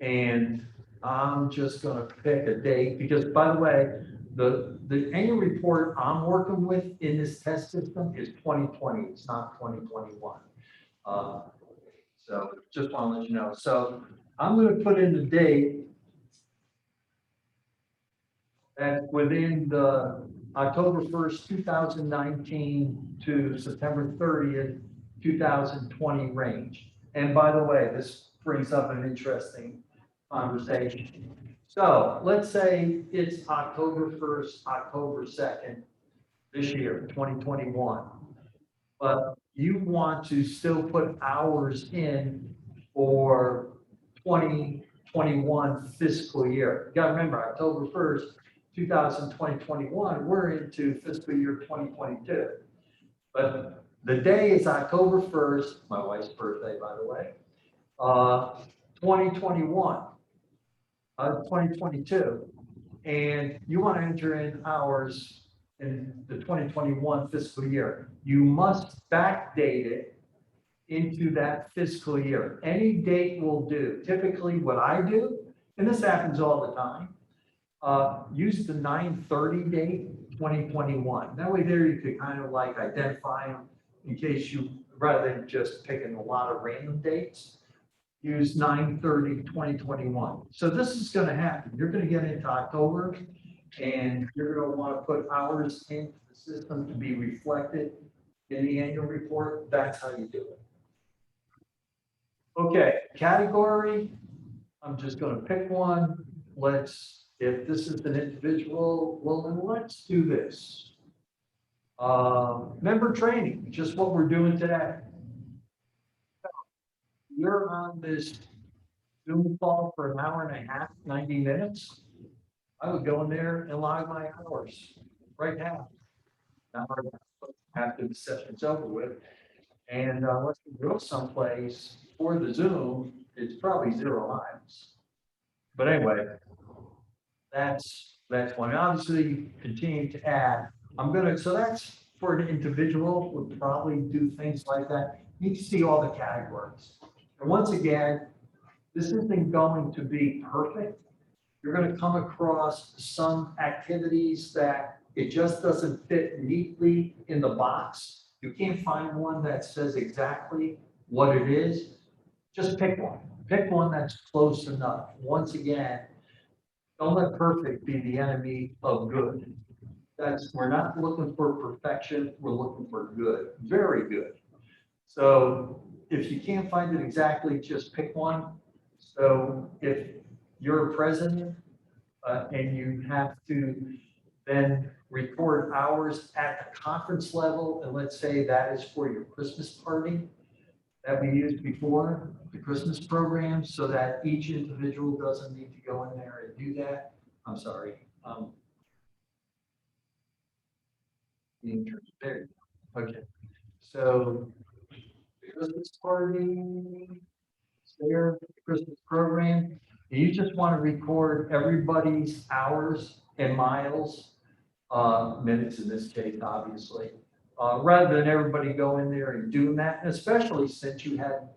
And I'm just going to pick a date because, by the way, the annual report I'm working with in this test system is 2020. It's not 2021. So just want to let you know. So I'm going to put in the date that within the October 1st, 2019 to September 30th, 2020 range. And by the way, this brings up an interesting conversation. So let's say it's October 1st, October 2nd, this year, 2021. But you want to still put hours in for 2021 fiscal year. You gotta remember, October 1st, 2021, we're into fiscal year 2022. But the day is October 1st, my wife's birthday, by the way, 2021, 2022. And you want to enter in hours in the 2021 fiscal year. You must backdate it into that fiscal year. Any date will do. Typically what I do, and this happens all the time, use the 9/30 date, 2021. That way there you could kind of like identify them in case you, rather than just picking a lot of random dates, use 9/30, 2021. So this is going to happen. You're going to get into October and you're going to want to put hours into the system to be reflected in the annual report. That's how you do it. Okay, category. I'm just going to pick one. If this is an individual, well, then let's do this. Member training, just what we're doing today. You're on this Zoom call for an hour and a half, 90 minutes. I would go in there and log my hours right now. After the session's over with. And let's go someplace for the Zoom, it's probably 0 miles. But anyway, that's one. Obviously, continue to add. So that's for an individual, would probably do things like that. You need to see all the categories. And once again, this isn't going to be perfect. You're going to come across some activities that it just doesn't fit neatly in the box. You can't find one that says exactly what it is. Just pick one. Pick one that's close enough. Once again, don't let perfect be the enemy of good. We're not looking for perfection. We're looking for good, very good. So if you can't find it exactly, just pick one. So if you're a president and you have to then record hours at the conference level, and let's say that is for your Christmas party that we used before, the Christmas program, so that each individual doesn't need to go in there and do that. I'm sorry. There. Okay. So Christmas party, their Christmas program. You just want to record everybody's hours and miles, minutes in this case, obviously, rather than everybody go in there and doing that, and especially since you had,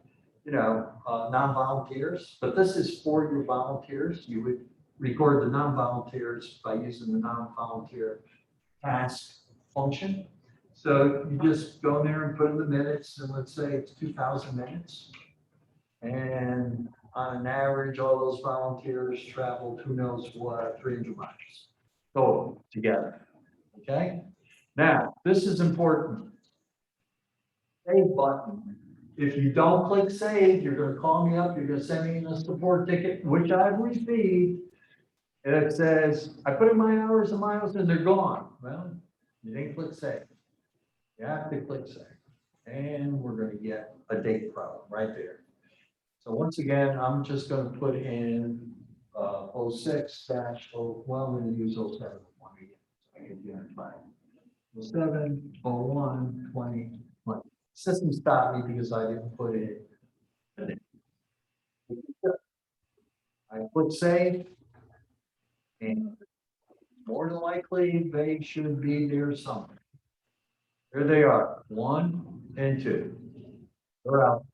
non-volunteers. But this is for your volunteers. You would record the non-volunteers by using the non-volunteer task function. So you just go in there and put in the minutes, and let's say it's 2,000 minutes. And on an average, all those volunteers traveled, who knows what, 300 miles. total together. Okay? Now, this is important. Save button. If you don't click save, you're gonna call me up, you're gonna send me a support ticket, which I've received. And it says, I put in my hours and miles and they're gone. Well, you didn't click save. You have to click save. And we're gonna get a date problem right there. So once again, I'm just gonna put in 06 dash, well, I'm gonna use 07 one again. So I can do it fine. 07, 01, 20, 20. System stopped me because I didn't put it in. I click save. And more than likely, they should be there somewhere. There they are, 1 and 2. They're out.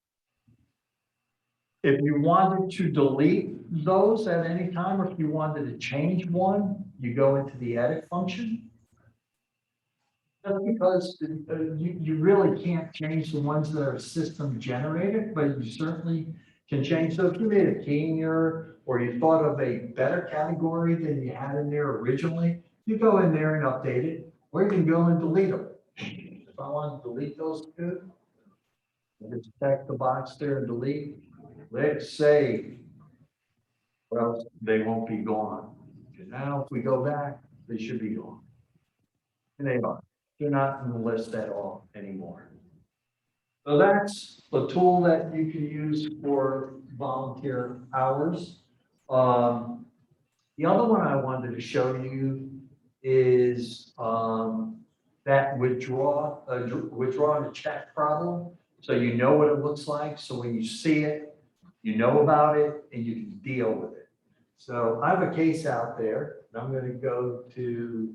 If you wanted to delete those at any time, or if you wanted to change one, you go into the edit function. Just because you really can't change the ones that are system generated, but you certainly can change. So if you made a keying error, or you thought of a better category than you had in there originally, you go in there and update it, or you can go and delete them. If I want to delete those two, just check the box there and delete. Let's save. Well, they won't be gone. And now if we go back, they should be gone. And they are. They're not in the list at all anymore. So that's the tool that you can use for volunteer hours. The other one I wanted to show you is that withdraw a check problem. So you know what it looks like. So when you see it, you know about it and you can deal with it. So I have a case out there, and I'm going to go to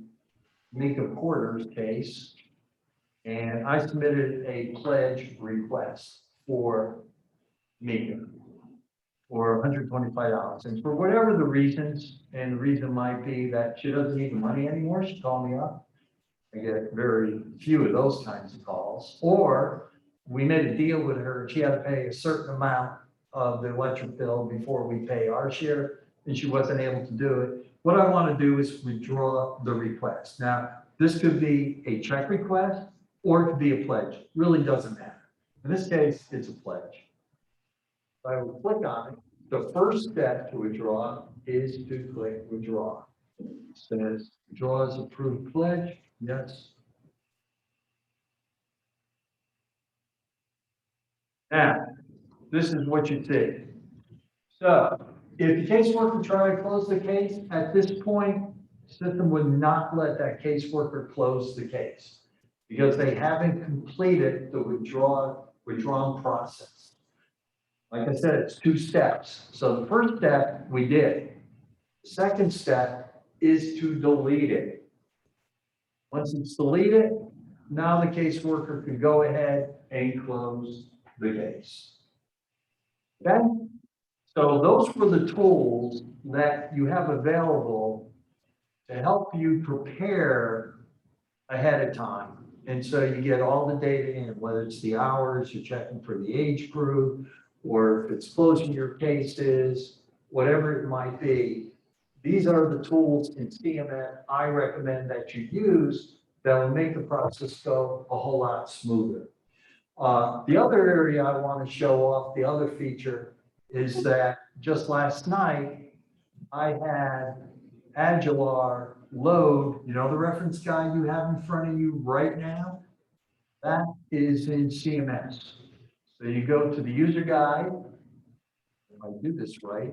Mika Porter's case. And I submitted a pledge request for Mika for $125. And for whatever the reasons, and the reason might be that she doesn't need the money anymore, she called me up. I get very few of those kinds of calls. Or we made a deal with her, she had to pay a certain amount of the electric bill before we pay our share, and she wasn't able to do it. What I want to do is withdraw the request. Now, this could be a check request, or it could be a pledge. Really doesn't matter. In this case, it's a pledge. I will click on it. The first step to withdraw is to click withdraw. It says withdraw as approved pledge. Yes. Now, this is what you see. So if the caseworker tried to close the case, at this point, the system would not let that caseworker close the case because they haven't completed the withdrawn process. Like I said, it's 2 steps. So the first step we did. The second step is to delete it. Once it's deleted, now the caseworker can go ahead and close the case. Okay? So those were the tools that you have available to help you prepare ahead of time. And so you get all the data in, whether it's the hours, you're checking for the age group, or if it's closing your cases, whatever it might be. These are the tools in CMS I recommend that you use that will make the process go a whole lot smoother. The other area I want to show off, the other feature, is that just last night, I had Aguilar load, you know, the reference guide you have in front of you right now, that is in CMS. So you go to the user guide, if I do this right,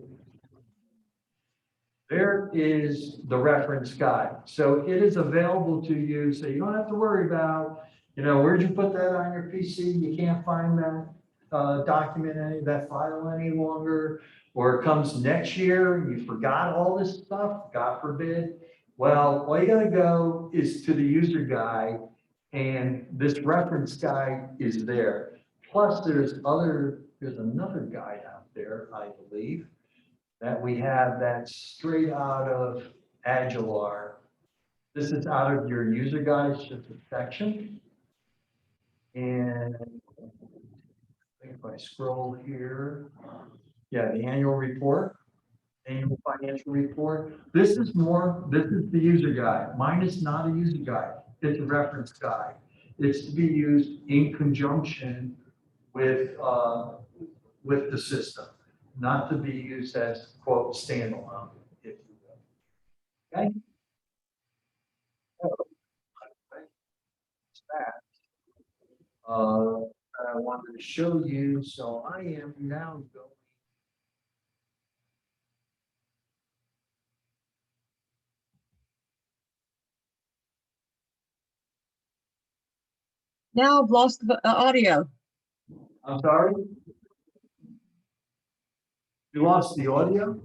there is the reference guide. So it is available to you, so you don't have to worry about, you know, where'd you put that on your PC? You can't find that document, that file any longer, or it comes next year and you forgot all this stuff, God forbid. Well, all you gotta go is to the user guide, and this reference guide is there. Plus there's another guide out there, I believe, that we have that's straight out of Aguilar. This is out of your user guide, it's just a section. And I think if I scroll here, yeah, the annual report. annual financial report. This is the user guide. Mine is not a user guide. It's a reference guide. It's to be used in conjunction with the system, not to be used as quote standalone, if you will. Okay? So, that's that. I wanted to show you, so I am now going. Now I've lost the audio. I'm sorry? You lost the audio?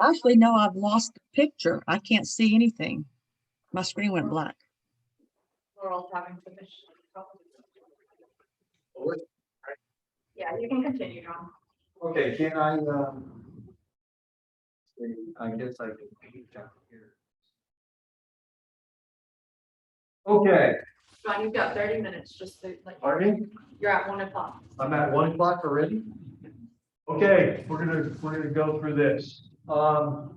Actually, no, I've lost the picture. I can't see anything. My screen went black. Laurel's having some issues. Yeah, you can continue, John. Okay, can I, I guess I can peek down here. Okay, John, you've got 30 minutes, just to, like, pardon me? you're at 1 o'clock. I'm at 1 o'clock already? Okay, we're gonna go through this. So,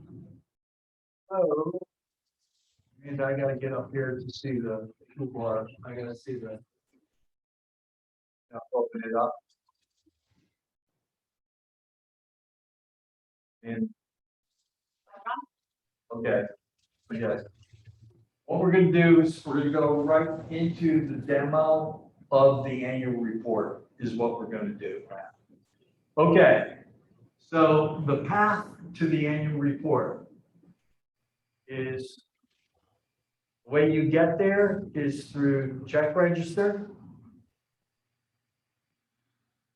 and I gotta get up here to see the toolbar. I gotta see the. I'll open it up. And. Okay. Yes. What we're gonna do is we're gonna go right into the demo of the annual report is what we're gonna do. Okay, so the path to the annual report is, the way you get there is through check register,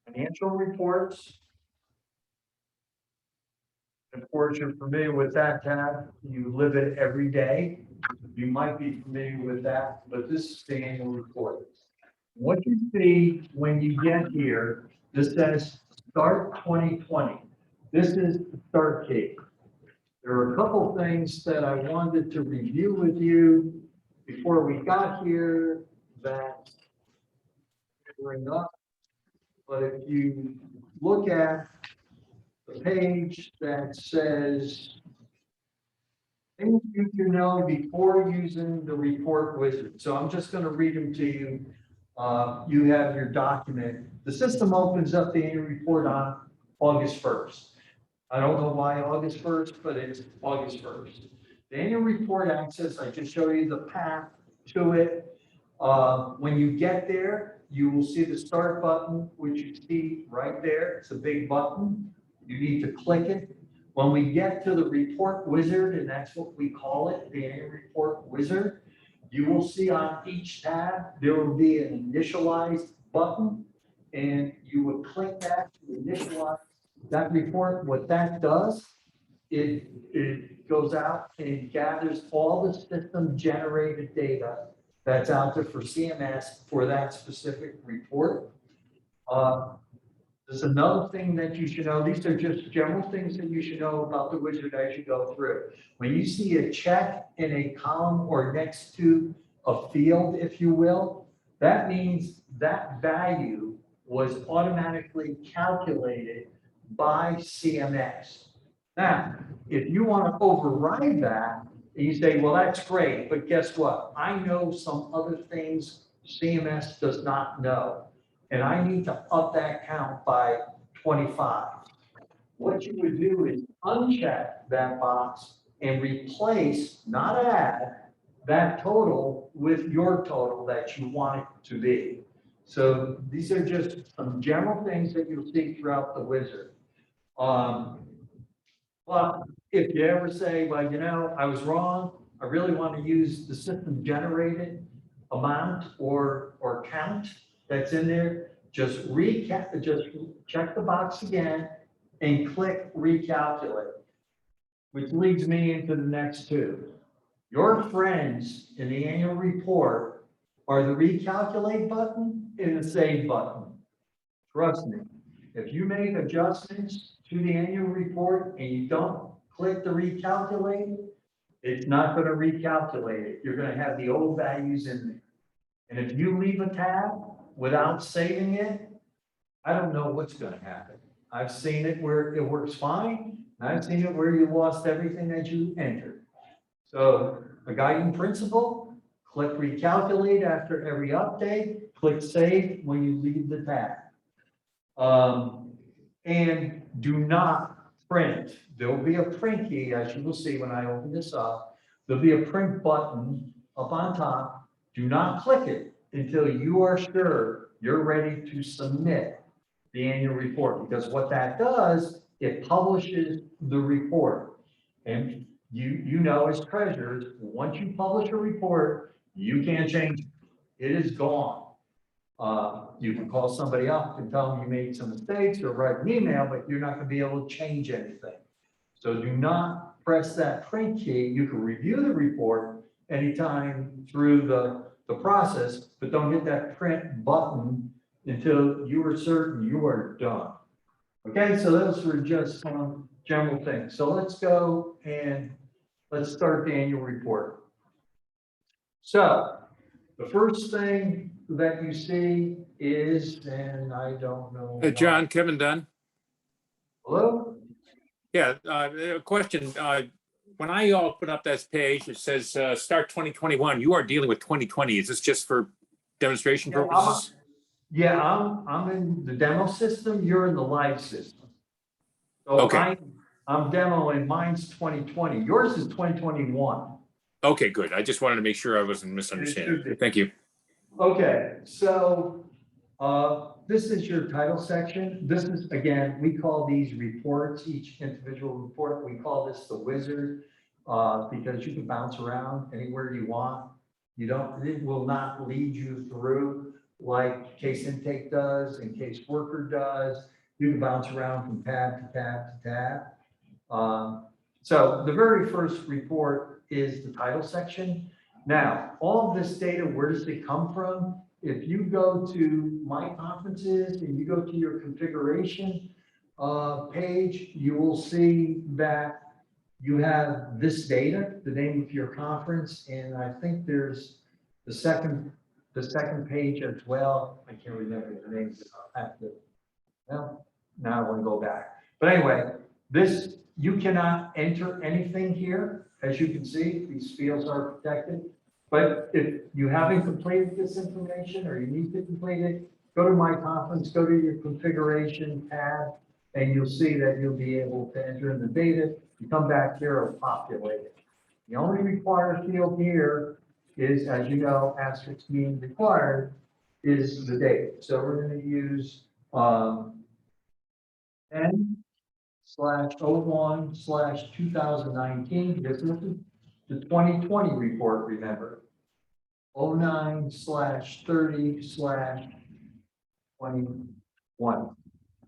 financial reports. Of course, you're familiar with that tab. You live it every day. You might be familiar with that, but this is the annual report. What you see when you get here, this says start 2020. This is the start date. There are a couple things that I wanted to review with you before we got here that bring up. But if you look at the page that says things you should know before using the report wizard. So I'm just going to read them to you. You have your document. The system opens up the annual report on August 1st. I don't know why August 1st, but it's August 1st. The annual report access, I just show you the path to it. When you get there, you will see the start button, which you see right there. It's a big button. You need to click it. When we get to the report wizard, and that's what we call it, the annual report wizard, you will see on each tab, there will be an initialized button, and you would click that to initialize that report. What that does, it goes out and gathers all the system generated data that's out there for CMS for that specific report. There's another thing that you should know. These are just general things that you should know about the wizard as you go through. When you see a check in a column or next to a field, if you will, that means that value was automatically calculated by CMS. Now, if you want to override that, and you say, well, that's great, but guess what? I know some other things CMS does not know, and I need to up that count by 25. What you would do is uncheck that box and replace, not add, that total with your total that you want it to be. So these are just some general things that you'll see throughout the wizard. But if you ever say, well, you know, I was wrong, I really want to use the system generated amount or count that's in there, just check the box again and click recalculate, which leads me into the next two. Your friends in the annual report are the recalculate button and the save button. Trust me, if you make adjustments to the annual report and you don't click the recalculate, it's not going to recalculate it. You're going to have the old values in there. And if you leave a tab without saving it, I don't know what's going to happen. I've seen it where it works fine. I've seen it where you lost everything that you entered. So a guiding principle, click recalculate after every update, click save when you leave the tab. And do not print. There'll be a print key, as you will see when I open this up. There'll be a print button up on top. Do not click it until you are sure you're ready to submit the annual report, because what that does, it publishes the report. And you know, as treasurers, once you publish a report, you can't change it. It is gone. You can call somebody up and tell them you made some mistakes or write an email, but you're not gonna be able to change anything. So do not press that print key. You can review the report anytime through the process, but don't hit that print button until you are certain you are done. Okay, so those were just some general things. So let's go and let's start the annual report. So the first thing that you see is, and I don't know. John, Kevin Dunn. Hello? Yeah, a question. When I open up this page, it says start 2021. You are dealing with 2020. Is this just for demonstration Yeah, purposes? Yeah, I'm in the demo system. You're in the live system. So Okay. I'm demoing, mine's 2020. Yours is 2021. Okay, good. I just wanted to make sure I wasn't It should misunderstanding. be. Thank you. Okay, so this is your title section. This is, again, we call these reports, each individual report, we call this the wizard, because you can bounce around anywhere you want. You don't, it will not lead you through like case intake does and case worker does. You can bounce around from tab to tab to tab. So the very first report is the title section. Now, all of this data, where does it come from? If you go to My Conferences and you go to your configuration page, you will see that you have this data, the name of your conference, and I think there's the second page as well. I can't remember the names. I'll have to, well, now I want to go back. But anyway, this, you cannot enter anything here. As you can see, these fields are protected. But if you haven't completed this information or you need to complete it, go to My Conference, go to your configuration tab, and you'll see that you'll be able to enter in the data. You come back here or populate it. The only required field here is, as you know, asterisk means required, is the date. So we're going to use N/01/2019, because this is the 2020 report, remember. 09/30/21.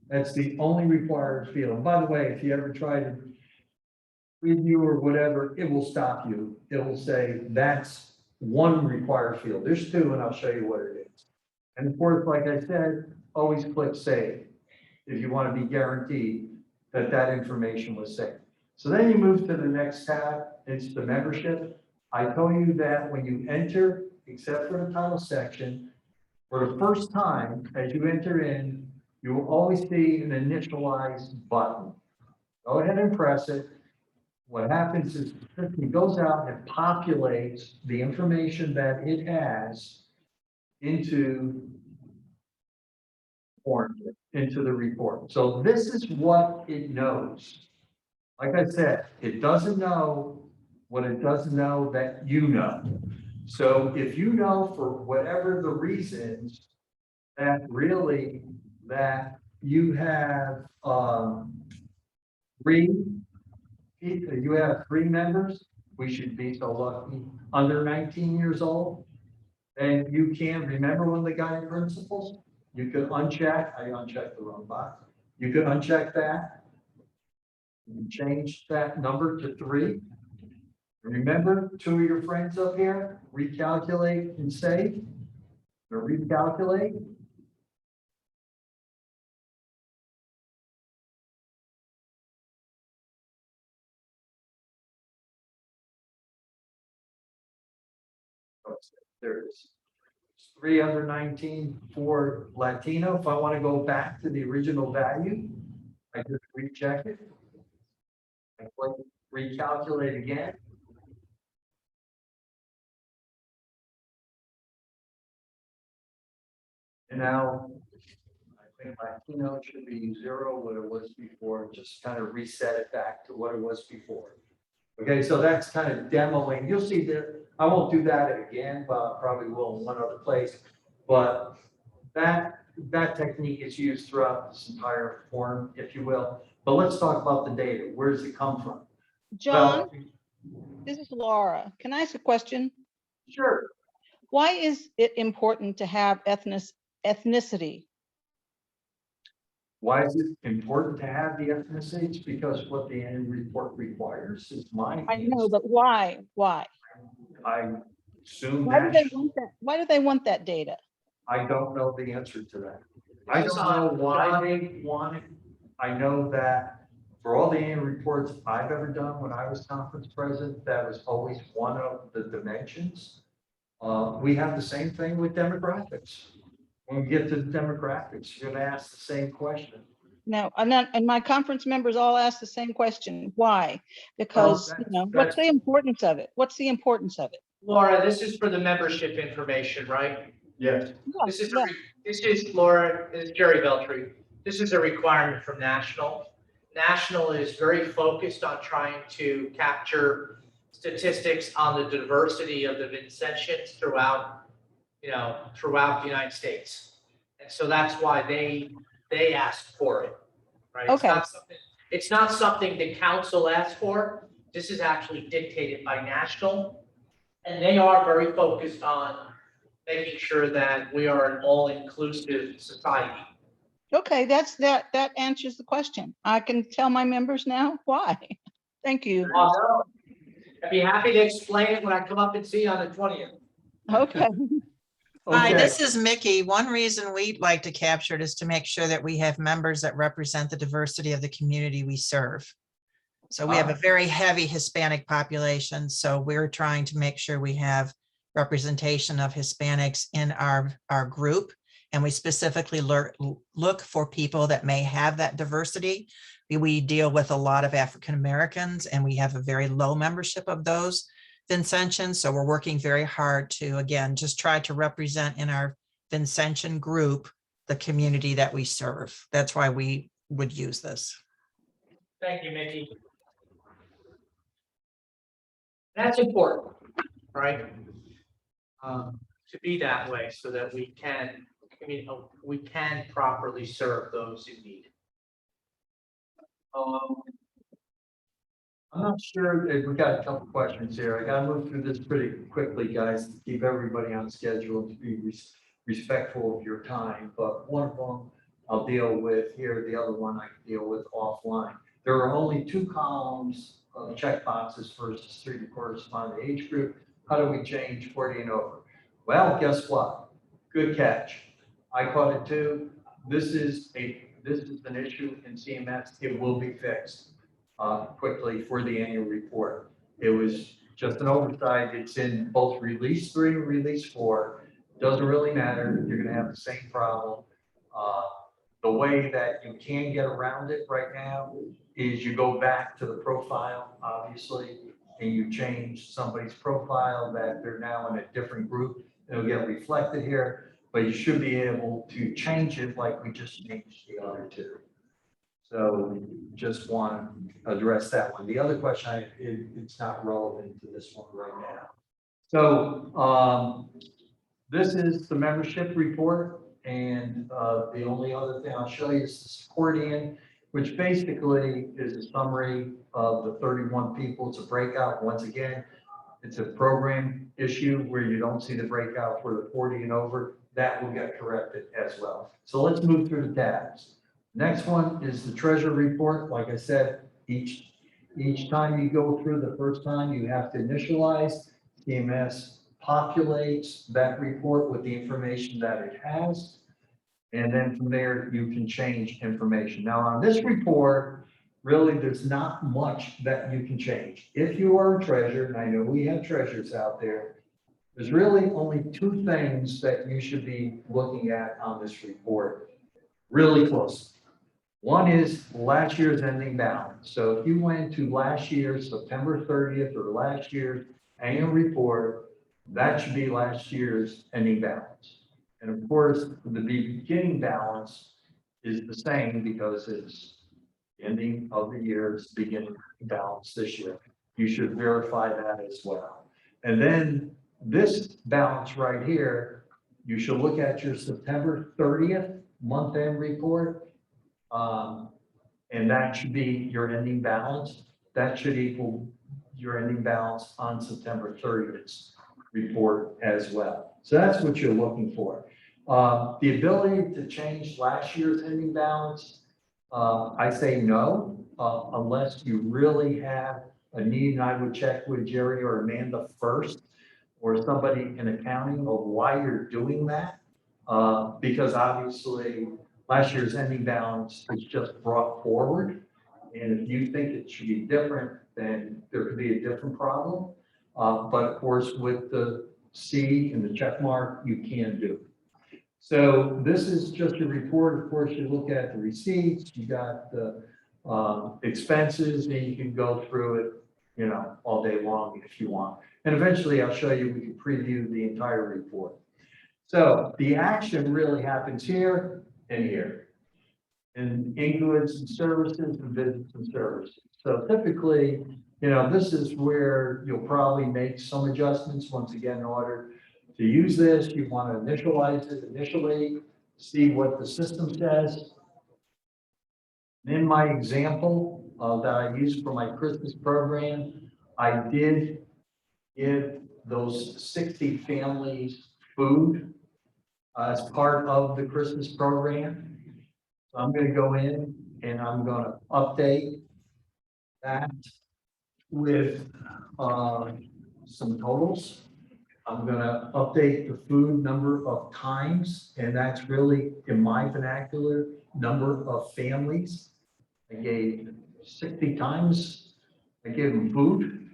That's the only required field. And by the way, if you ever try to review or whatever, it will stop you. It will say that's one required field. There's two, and I'll show you what it is. And of course, like I said, always click save if you want to be guaranteed that that information was saved. So then you move to the next tab. It's the membership. I tell you that when you enter, except for the title section, for the first time, as you enter in, you will always see an initialize button. Go ahead and press it. What happens is it goes out and populates the information that it has into the report. So this is what it knows. Like I said, it doesn't know what it doesn't know that you know. So if you know for whatever the reasons that really that you have three members, we should be so lucky, under 19 years old, and you can't remember one of the guiding principles, you could uncheck, I unchecked the wrong box. You could uncheck that. You change that number to 3. Remember, 2 of your friends up here, recalculate and save, or recalculate. There it is. 3 under 19 for Latino. If I want to go back to the original value, I just recheck it. And click recalculate again. And now, I think my keynote should be 0, what it was before, just kind of reset it back to what it was before. Okay, so that's kind of demoing. You'll see that, I won't do that again, but probably will in one other place. But that technique is used throughout this entire form, if you will. But let's talk about the data. Where does it come from? John, Well, this is Laura. Can I ask a question? sure. Why is it important to have ethnicity? Why is it important to have the ethnicities? Because what the annual report requires is my I know, answer. but why? Why? I assume Why do they that, want that? Why do they want that data? I don't know the answer to that. I don't know why they want it. I know that for all the annual reports I've ever done when I was conference president, that was always one of the dimensions. We have the same thing with demographics. When we get to the demographics, you're gonna ask the same question. No, I'm not, and my conference members all ask the same question. Why? Because, what's the importance of it? What's the importance of it? Laura, this is for the membership information, right? Yes. This is, Yeah. this is Laura, this is Jerry Veltri. This is a requirement from National. National is very focused on trying to capture statistics on the diversity of the Vincentians throughout the United States. And so that's why they asked for it, right? Okay. It's not something the council asked for. This is actually dictated by National. And they are very focused on making sure that we are an all-inclusive society. Okay, that answers the question. I can tell my members now why. Thank you. I'd be happy to explain it when I come up and see you on the 20th. Okay. Hi, Okay. this is Mickey. One reason we'd like to capture it is to make sure that we have members that represent the diversity of the community we serve. So we have a very heavy Hispanic population, so we're trying to make sure we have representation of Hispanics in our group. And we specifically look for people that may have that diversity. We deal with a lot of African Americans, and we have a very low membership of those Vincentians. So we're working very hard to, again, just try to represent in our Vincentian group the community that we serve. That's why we would use this. Thank you, Mickey. That's important, right? To be that way so that we can properly serve those in need. I'm not sure if we got a couple questions here. I gotta move through this pretty quickly, guys, to keep everybody on schedule, to be respectful of your time. But one of them I'll deal with here, the other one I can deal with offline. There are only 2 columns of check boxes versus 3 to correspond to age group. How do we change 40 and over? Well, guess what? Good catch. I caught it too. This is an issue in CMS. It will be fixed quickly for the annual report. It was just an oversight. It's in both release 3 and release 4. Doesn't really matter. You're gonna have the same problem. The way that you can get around it right now is you go back to the profile, obviously, and you change somebody's profile that they're now in a different group. It'll get reflected here, but you should be able to change it like we just changed the other 2. So just want to address that one. The other question, it's not relevant to this one right now. So this is the membership report. And the only other thing I'll show you is this accordion, which basically is a summary of the 31 people. It's a breakout. Once again, it's a program issue where you don't see the breakout for the 40 and over. That will get corrected as well. So let's move through the tabs. Next one is the treasurer report. Like I said, each time you go through the first time, you have to initialize. CMS populates that report with the information that it has. And then from there, you can change information. Now on this report, really, there's not much that you can change. If you are a treasurer, and I know we have treasurers out there, there's really only 2 things that you should be looking at on this report really closely. One is last year's ending balance. So if you went to last year's September 30th or last year's annual report, that should be last year's ending balance. And of course, the beginning balance is the same because it's ending of the year's beginning balance this year. You should verify that as well. And then this balance right here, you should look at your September 30th month-end report. And that should be your ending balance. That should equal your ending balance on September 30th report as well. So that's what you're looking for. The ability to change last year's ending balance, I say no, unless you really have a need, and I would check with Jerry or Amanda first, or somebody in accounting of why you're doing that. Because obviously last year's ending balance is just brought forward. And if you think it should be different, then there could be a different problem. But of course, with the C and the check mark, you can do. So this is just a report. Of course, you look at the receipts, you got the expenses, and you can go through it, you know, all day long if you want. And eventually I'll show you, we can preview the entire report. So the action really happens here and here, in goods and services and visits and services. So typically, you know, this is where you'll probably make some adjustments once again in order to use this. You want to initialize it initially, see what the system says. In my example that I used for my Christmas program, I did give those 60 families food as part of the Christmas program. So I'm going to go in and I'm going to update that with some totals. I'm going to update the food number of times, and that's really, in my vernacular, number of families. I gave 60 times. I gave them food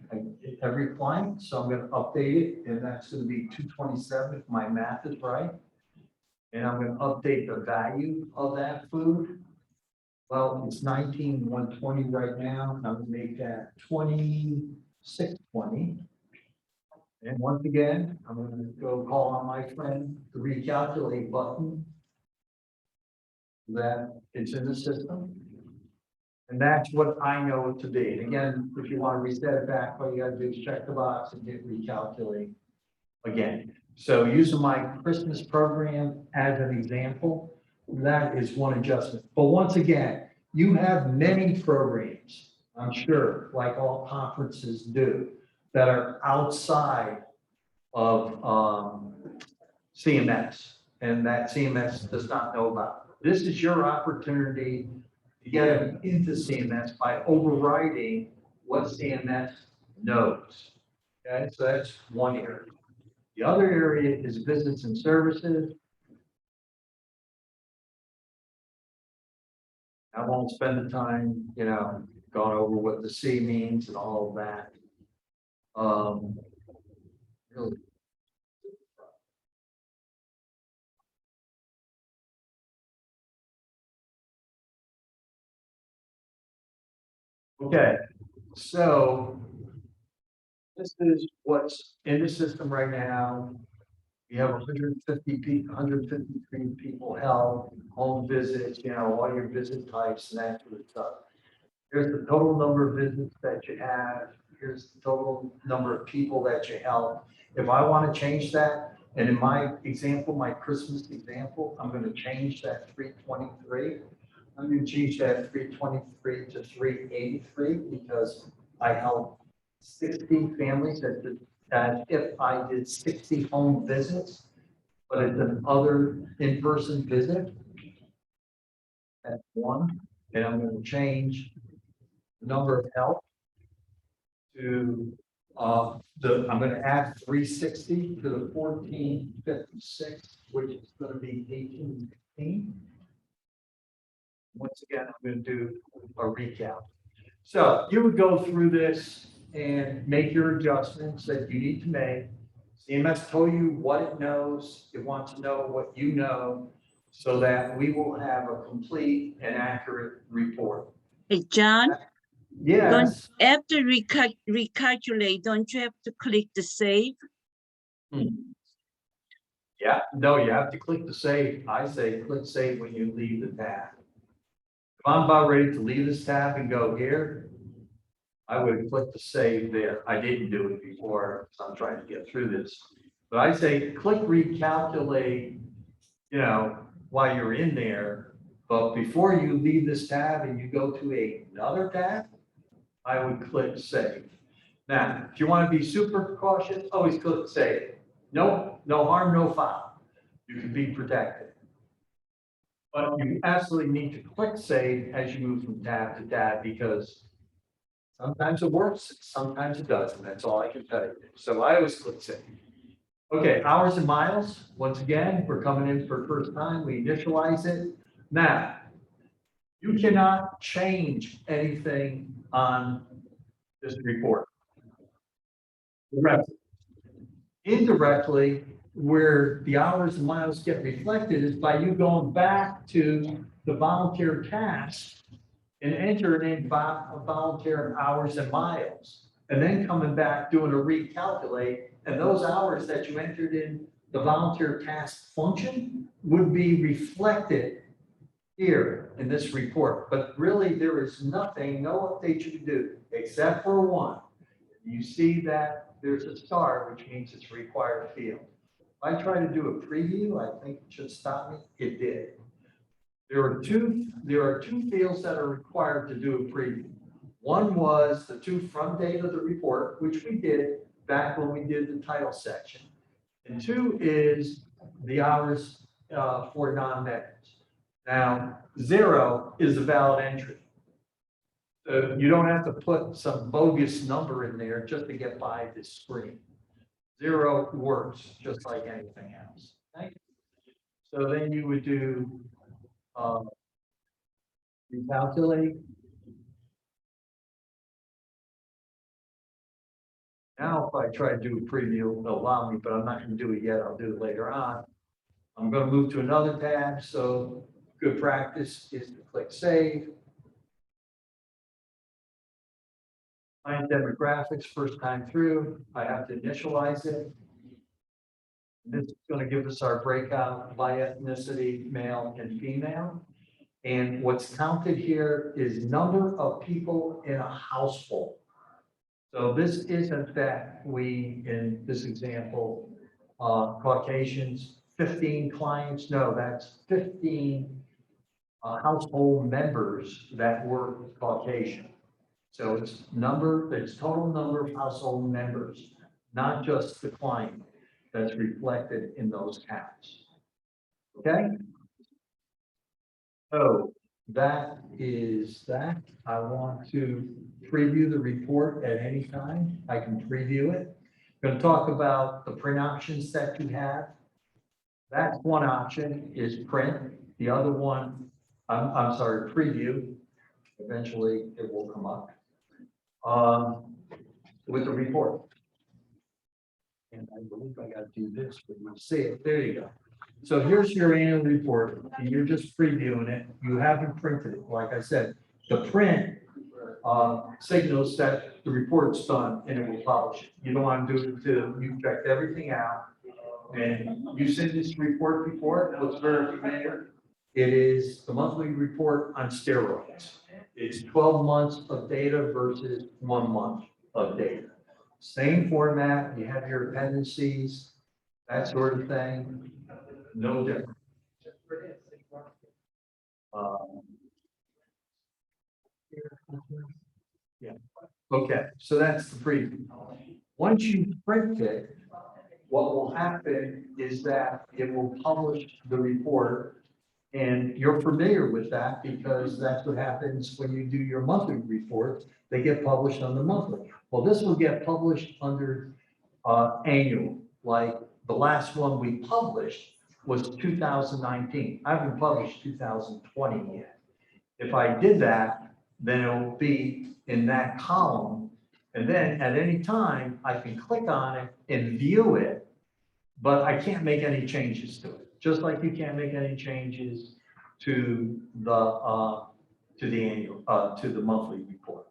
every client, so I'm going to update it, and that's going to be 227 if my math is right. And I'm going to update the value of that food. Well, it's 19,120 right now, and I'm going to make that 2620. And once again, I'm going to go call on my friend, the recalculate button. That it's in the system. And that's what I know it to be. And again, if you want to reset it back, all you got to do is check the box and hit recalculate again. So using my Christmas program as an example, that is one adjustment. But once again, you have many programs, I'm sure, like all conferences do, that are outside of CMS, and that CMS does not know about. This is your opportunity to get them into CMS by overriding what CMS knows. Okay, so that's one area. The other area is visits and services. I won't spend the time, you know, going over what the C means and all of that. Really. Okay, so this is what's in the system right now. We have 150 people, 153 people held, home visits, you know, all your visit types and that sort of stuff. Here's the total number of visits that you have. Here's the total number of people that you held. If I want to change that, and in my example, my Christmas example, I'm going to change that 323. I'm going to change that 323 to 383 because I held 60 families as if I did 60 home visits, but it's an other in-person visit. That's one, and I'm going to change the number of help to I'm going to add 360 to the 1456, which is going to be 1816. Once again, I'm going to do a recap. So you would go through this and make your adjustments that you need to make. CMS told you what it knows. It wants to know what you know. so that we will have a complete and accurate report. Hey, John, Yes. after recalculate, don't you have to click the save? Yeah, no, you have to click the save. I say click save when you leave the tab. If I'm about ready to leave this tab and go here, I would click the save there. I didn't do it before, so I'm trying to get through this. But I say click recalculate, you know, while you're in there. But before you leave this tab and you go to another tab, I would click save. Now, if you want to be super cautious, always click save. No harm, no foul. You can be protected. But you absolutely need to click save as you move from tab to tab, because sometimes it works, sometimes it doesn't. That's all I can tell you. So I always click save. Okay, hours and miles. Once again, we're coming in for the first time. We initialize it. Now, you cannot change anything on this report. Directly. Indirectly, where the hours and miles get reflected is by you going back to the volunteer task and entering in volunteer hours and miles, and then coming back, doing a recalculate, and those hours that you entered in the volunteer task function would be reflected here in this report. But really, there is nothing, no update you can do, except for one. You see that there's a star, which means it's a required field. If I try to do a preview, I think it should stop me. It did. There are two fields that are required to do a preview. One was the two front date of the report, which we did back when we did the title section. And two is the hours for non-members. Now, 0 is a valid entry. So you don't have to put some bogus number in there just to get by this screen. 0 works just like anything else. Okay? So then you would do recalculate. Now, if I try to do a preview, it'll allow me, but I'm not going to do it yet. I'll do it later on. I'm going to move to another tab. So good practice is to click save. Client demographics, first time through, I have to initialize it. This is going to give us our breakout by ethnicity, male and female. And what's counted here is number of people in a household. So this isn't that we, in this example, Caucasians, 15 clients. No, that's 15 household members that were Caucasian. So it's total number of household members, not just the client that's reflected in those counts. Okay? So that is that. I want to preview the report at any time. I can preview it. I'm going to talk about the print options that you have. That's one option is print. The other one, I'm sorry, preview. Eventually it will come up. With the report. And I believe I got to do this, but you'll see it. There you go. So here's your annual report, and you're just previewing it. You haven't printed it. Like I said, the print signals that the report's done and it will publish it. You don't want to do it until you've checked everything out. And you seen this report before. It looks very familiar. It is the monthly report on steroids. It's 12 months of data versus 1 month of data. Same format, you have your appendices, that sort of thing, no different. Yeah, okay, so that's the preview. Once you print it, what will happen is that it will publish the report. And you're familiar with that because that's what happens when you do your monthly reports. They get published on the monthly. Well, this will get published under annual. Like the last one we published was 2019. I haven't published 2020 yet. If I did that, then it'll be in that column. And then at any time, I can click on it and view it, but I can't make any changes to it. just like you can't make any changes to the annual, to the monthly report.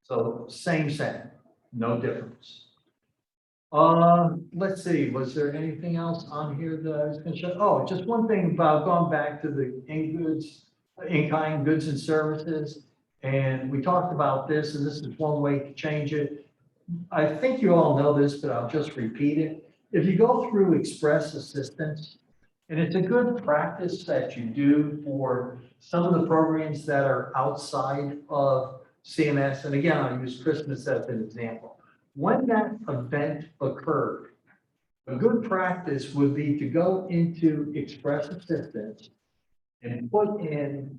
So same, no difference. Let's see, was there anything else on here that I was gonna show? Oh, just one thing about going back to the in-kind goods and services. And we talked about this, and this is one way to change it. I think you all know this, but I'll just repeat it. If you go through Express Assistance, and it's a good practice that you do for some of the programs that are outside of CMS. And again, I'll use Christmas as an example. When that event occurred, a good practice would be to go into Express Assistance and put in,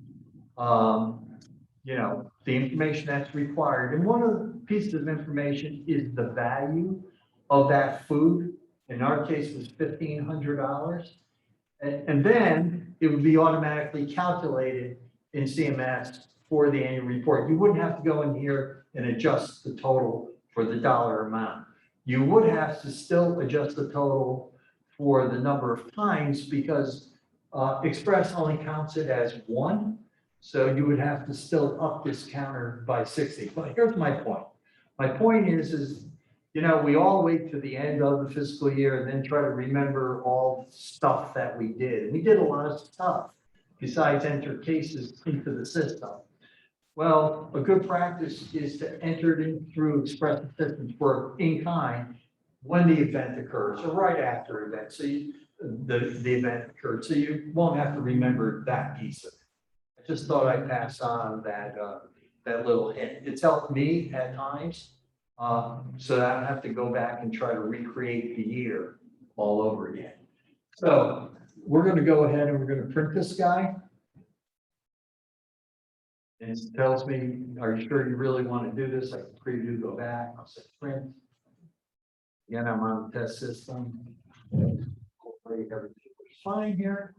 the information that's required. And one of the pieces of information is the value of that food. In our case, it was $1,500. And then it would be automatically calculated in CMS for the annual report. You wouldn't have to go in here and adjust the total for the dollar amount. You would have to still adjust the total for the number of times because Express only counts it as one. So you would have to still up this counter by 60. But here's my point. My point is, we all wait to the end of the fiscal year and then try to remember all the stuff that we did. We did a lot of stuff besides enter cases into the system. Well, a good practice is to enter it in through Express Assistance for in-kind when the event occurs or right after event. So the event occurred, so you won't have to remember that piece of it. I just thought I'd pass on that little hint. It's helped me at times, so that I don't have to go back and try to recreate the year all over again. So we're going to go ahead and we're going to print this guy. And it tells me, are you sure you really want to do this? I can preview, go back, I'll say print. Again, I'm on the test system. Hopefully everything was fine here.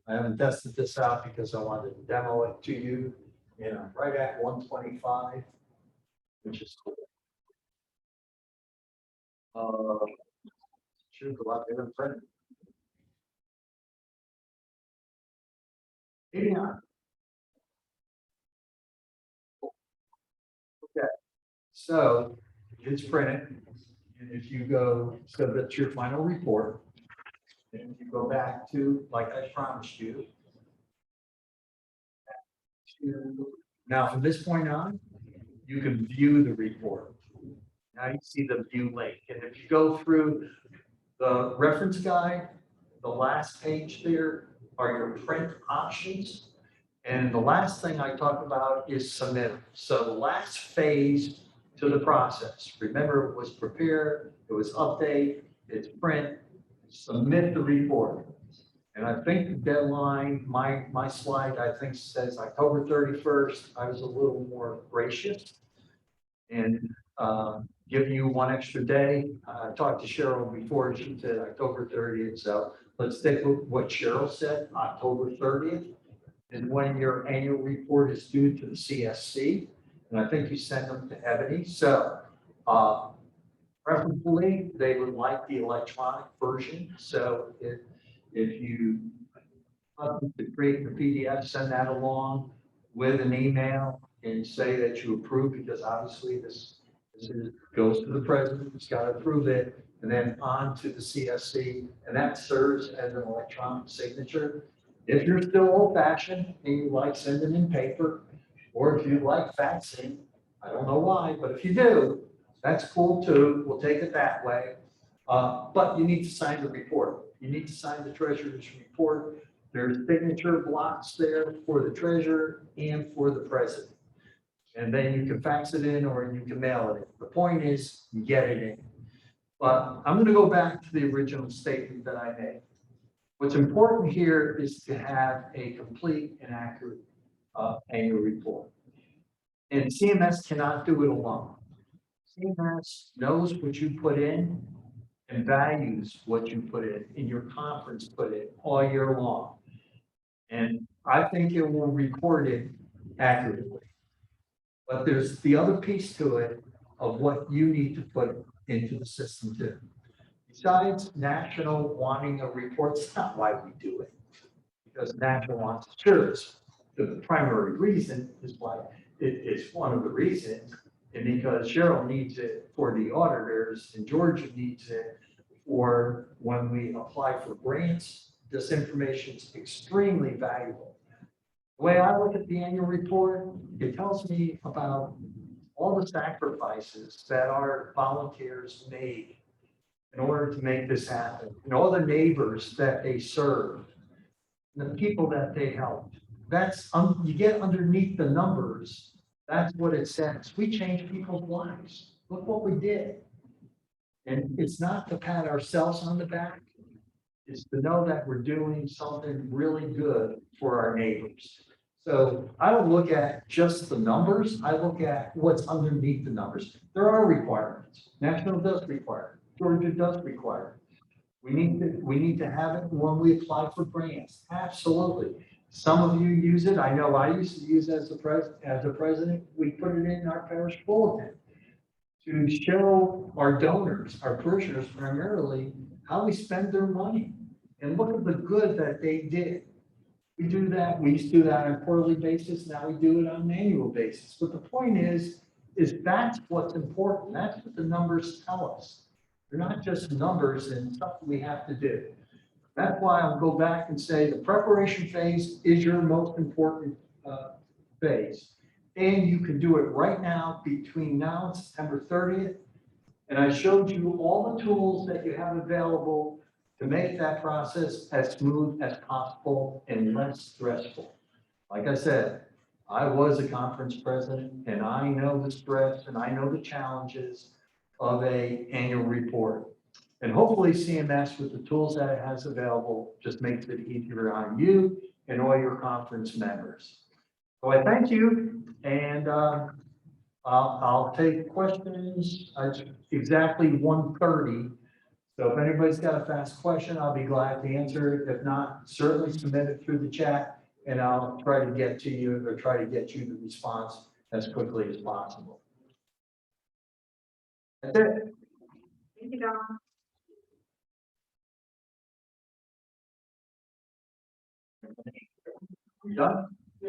I haven't tested this out because I wanted to demo it to you. Right at 125, which is cool. Should go out there and print it. 89. Okay, so it's printed. And if you go, so that's your final report. And you go back to, like I promised you. Now, from this point on, you can view the report. Now you see the view link. And if you go through the reference guide, the last page there are your print options. And the last thing I talk about is submit. So the last phase to the process. Remember, it was prepare, it was update, it's print, submit the report. And I think the deadline, my slide, I think says October 31st. I was a little more gracious and giving you one extra day. I talked to Cheryl before, she said October 30th. So let's stick with what Cheryl said, October 30th. And when your annual report is due to the CSC, and I think you send them to Ebony. So preferably, they would like the electronic version. So if you want to create the PDF, send that along with an email and say that you approve, because obviously this goes to the president, he's got to approve it, and then on to the CSC, and that serves as an electronic signature. If you're still old fashioned and you like sending in paper, or if you like faxing, I don't know why, but if you do, that's cool too. We'll take it that way. But you need to sign the report. You need to sign the treasurer's report. There's signature blocks there for the treasurer and for the president. And then you can fax it in or you can mail it in. The point is, you get it in. But I'm going to go back to the original statement that I made. What's important here is to have a complete and accurate annual report. And CMS cannot do it alone. CMS knows what you put in and values what you put in your conference put in all year long. And I think it will record it accurately. But there's the other piece to it of what you need to put into the system too. Besides national wanting a report, it's not why we do it. Because national wants assurance. The primary reason is why it's one of the reasons. And because Cheryl needs it for the auditors and Georgia needs it for when we apply for grants, this information is extremely valuable. The way I look at the annual report, it tells me about all the sacrifices that our volunteers made in order to make this happen, and all the neighbors that they served, the people that they helped. That's, you get underneath the numbers, that's what it says. We changed people's lives. Look what we did. And it's not to pat ourselves on the back. It's to know that we're doing something really good for our neighbors. So I don't look at just the numbers. I look at what's underneath the numbers. There are requirements. National does require it. Georgia does require it. We need to have it when we apply for grants. Absolutely. Some of you use it. I know I used to use it as a president. We put it in our parish bulletin to show our donors, our parishioners primarily, how we spend their money and look at the good that they did. We do that. We used to do that on a quarterly basis. Now we do it on an annual basis. But the point is that's what's important. That's what the numbers tell us. They're not just numbers and stuff we have to do. That's why I'll go back and say the preparation phase is your most important phase. And you can do it right now between now and September 30th. And I showed you all the tools that you have available to make that process as smooth as possible and less stressful. Like I said, I was a conference president and I know the stress and I know the challenges of an annual report. And hopefully CMS with the tools that it has available just makes it easier on you and all your conference members. So I thank you and I'll take questions. It's exactly 1:30. So if anybody's got a fast question, I'll be glad to answer it. If not, certainly submit it through the chat and I'll try to get to you or try to get you the response as quickly as possible. That's it. Thank you, Don. You done?